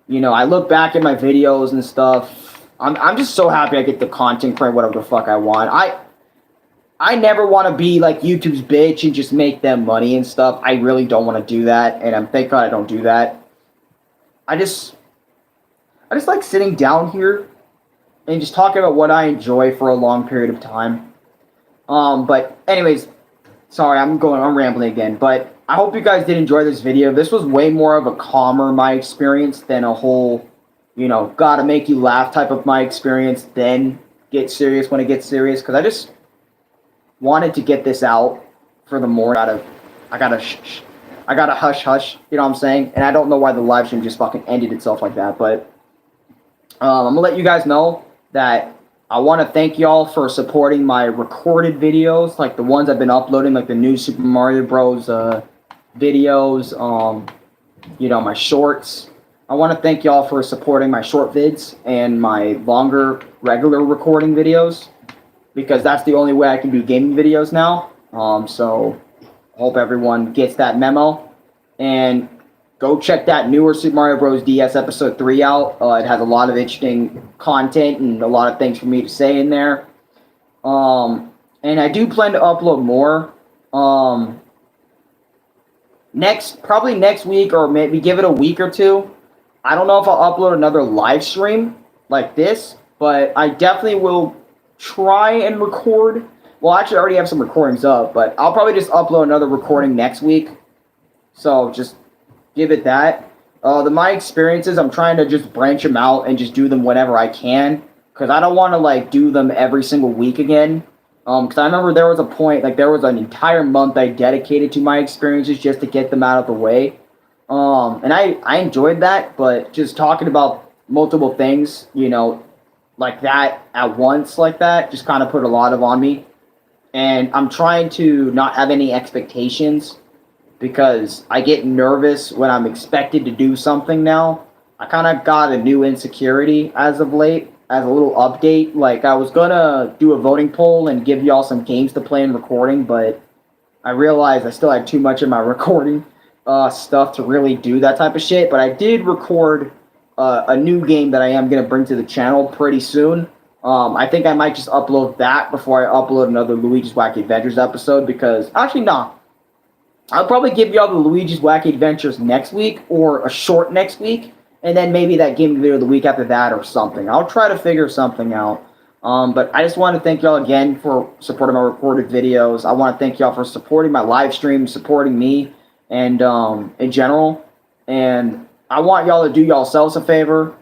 you know, I look back at my videos and stuff, I'm just so happy I get the content, create whatever the fuck I want. I never want to be like YouTube's bitch and just make them money and stuff. I really don't want to do that, and thank God I don't do that. I just like sitting down here and just talking about what I enjoy for a long period of time. But anyways, sorry, I'm rambling again, but I hope you guys did enjoy this video. This was way more of a calmer my experience than a whole, you know, gotta make you laugh type of my experience, then get serious when it gets serious, because I just wanted to get this out for the more I gotta hush hush, you know what I'm saying? And I don't know why the live stream just fucking ended itself like that, but I'm gonna let you guys know that I want to thank y'all for supporting my recorded videos, like the ones I've been uploading, like the new Super Mario Bros. Videos, you know, my shorts. I want to thank y'all for supporting my short vids and my longer regular recording videos, because that's the only way I can do gaming videos now. So I hope everyone gets that memo, and go check that newer Super Mario Bros. DS Episode 3 out. It has a lot of interesting content and a lot of things for me to say in there. And I do plan to upload more. Probably next week, or maybe give it a week or two. I don't know if I'll upload another live stream like this, but I definitely will try and record. Well, actually, I already have some recordings up, but I'll probably just upload another recording next week. So just give it that. My experiences, I'm trying to just branch them out and just do them whenever I can, because I don't want to like do them every single week again. Because I remember there was a point, like there was an entire month I dedicated to my experiences just to get them out of the way. And I enjoyed that, but just talking about multiple things, like that at once, like that, just kind of put a lot of on me. And I'm trying to not have any expectations because I get nervous when I'm expected to do something now. I kind of got a new insecurity as of late, as a little update. Like, I was gonna do a voting poll and give y'all some games to play and recording, but I realized I still had too much in my recording stuff to really do that type of shit. But I did record a new game that I am gonna bring to the channel pretty soon. I think I might just upload that before I upload another Luigi's Wacky Adventures episode because, actually, nah. I'll probably give y'all the Luigi's Wacky Adventures next week or a short next week, and then maybe that game video the week after that or something. I'll try to figure something out. But I just want to thank y'all again for supporting my recorded videos. I want to thank y'all for supporting my live stream, supporting me, and in general. And I want y'all to do yourselves a favor.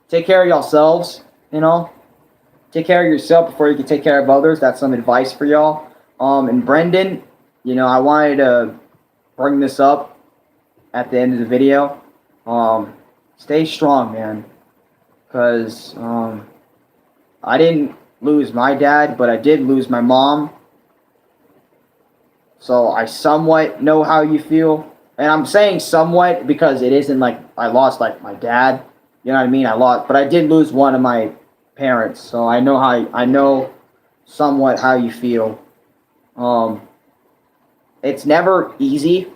Take care of yourselves. Take care of yourself before you can take care of others. That's some advice for y'all. And Brendan, I wanted to bring this up at the end of the video. Stay strong, man. Because I didn't lose my dad, but I did lose my mom. So I somewhat know how you feel. And I'm saying somewhat because it isn't like I lost like my dad. You know what I mean? But I did lose one of my parents. So I know somewhat how you feel. It's never easy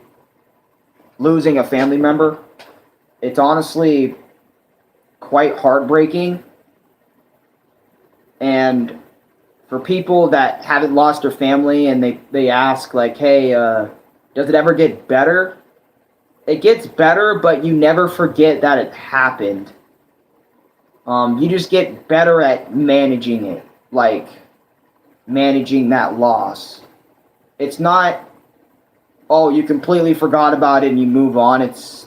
losing a family member. It's honestly quite heartbreaking. And for people that haven't lost their family and they ask like, hey, does it ever get better? It gets better, but you never forget that it happened. You just get better at managing it, like managing that loss. It's not, oh, you completely forgot about it and you move on. It's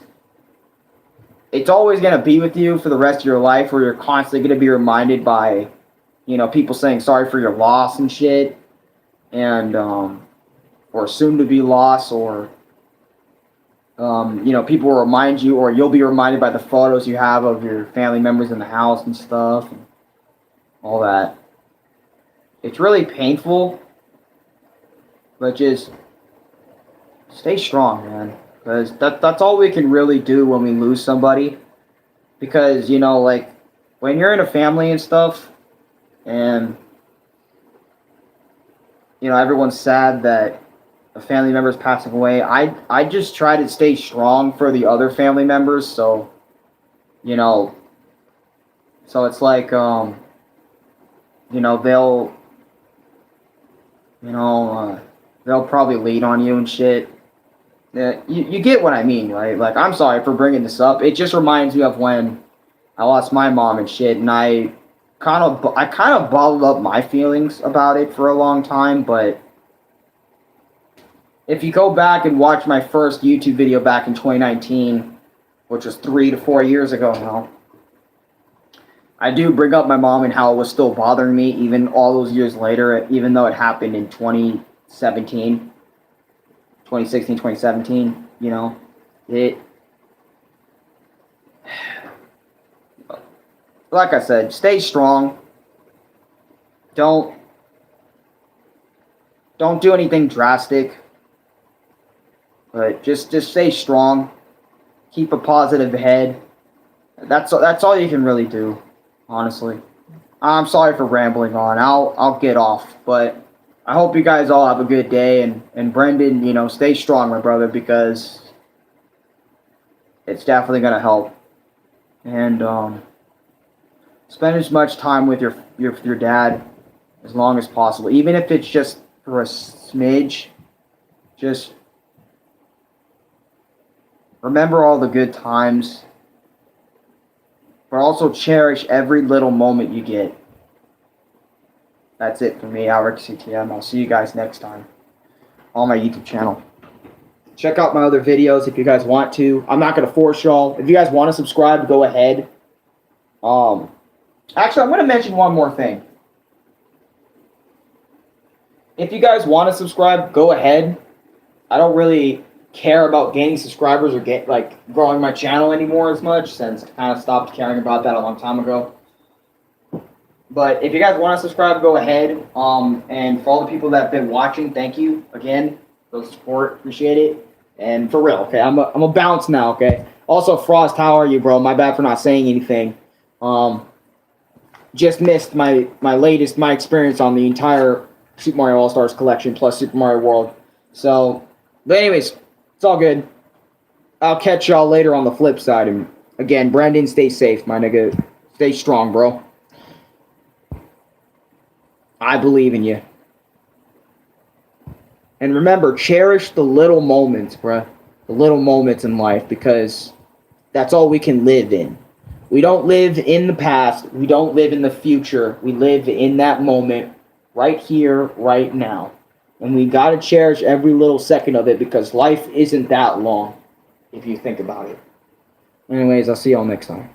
always going to be with you for the rest of your life, where you're constantly going to be reminded by, people saying sorry for your loss and shit, and or soon to be lost, or people will remind you, or you'll be reminded by the photos you have of your family members in the house and stuff, and all that. It's really painful, but just stay strong, man. Because that's all we can really do when we lose somebody. Because, like, when you're in a family and stuff, and, everyone's sad that a family member is passing away, I just try to stay strong for the other family members. So, so it's like, they'll probably lean on you and shit. You get what I mean, right? Like, I'm sorry for bringing this up. It just reminds me of when I lost my mom and shit, and I kind of bottled up my feelings about it for a long time. But if you go back and watch my first YouTube video back in 2019, which was 3 to 4 years ago now, I do bring up my mom and how it was still bothering me even all those years later, even though it happened in 2016, 2017, it, like I said, stay strong. Don't do anything drastic, but just stay strong. Keep a positive head. That's all you can really do, honestly. I'm sorry for rambling on. I'll get off, but I hope you guys all have a good day, and Brendan, stay strong, my brother, because it's definitely gonna help. And spend as much time with your dad as long as possible, even if it's just for a smidge. Just remember all the good times, but also cherish every little moment you get. That's it for me, Arekkusu. I'll see you guys next time on my YouTube channel. Check out my other videos if you guys want to. I'm not going to force y'all. If you guys want to subscribe, go ahead. Actually, I'm going to mention one more thing. If you guys want to subscribe, go ahead. I don't really care about gaining subscribers or growing my channel anymore as much, since I kind of stopped caring about that a long time ago. But if you guys want to subscribe, go ahead. And for all the people that have been watching, thank you again for the support. Appreciate it. And for real, okay, I'm a bounce now, okay. Also, Frost, how are you, bro? My bad for not saying anything. Just missed my experience on the entire Super Mario All-Stars collection plus Super Mario World. So, but anyways, it's all good. I'll catch y'all later on the flip side. And again, Brandon, stay safe, my nigga. Stay strong, bro. I believe in you. And remember, cherish the little moments, bruh. The little moments in life, because that's all we can live in. We don't live in the past. We don't live in the future. We live in that moment, right here, right now. And we got to cherish every little second of it, because life isn't that long, if you think about it. Anyways, I'll see y'all next time.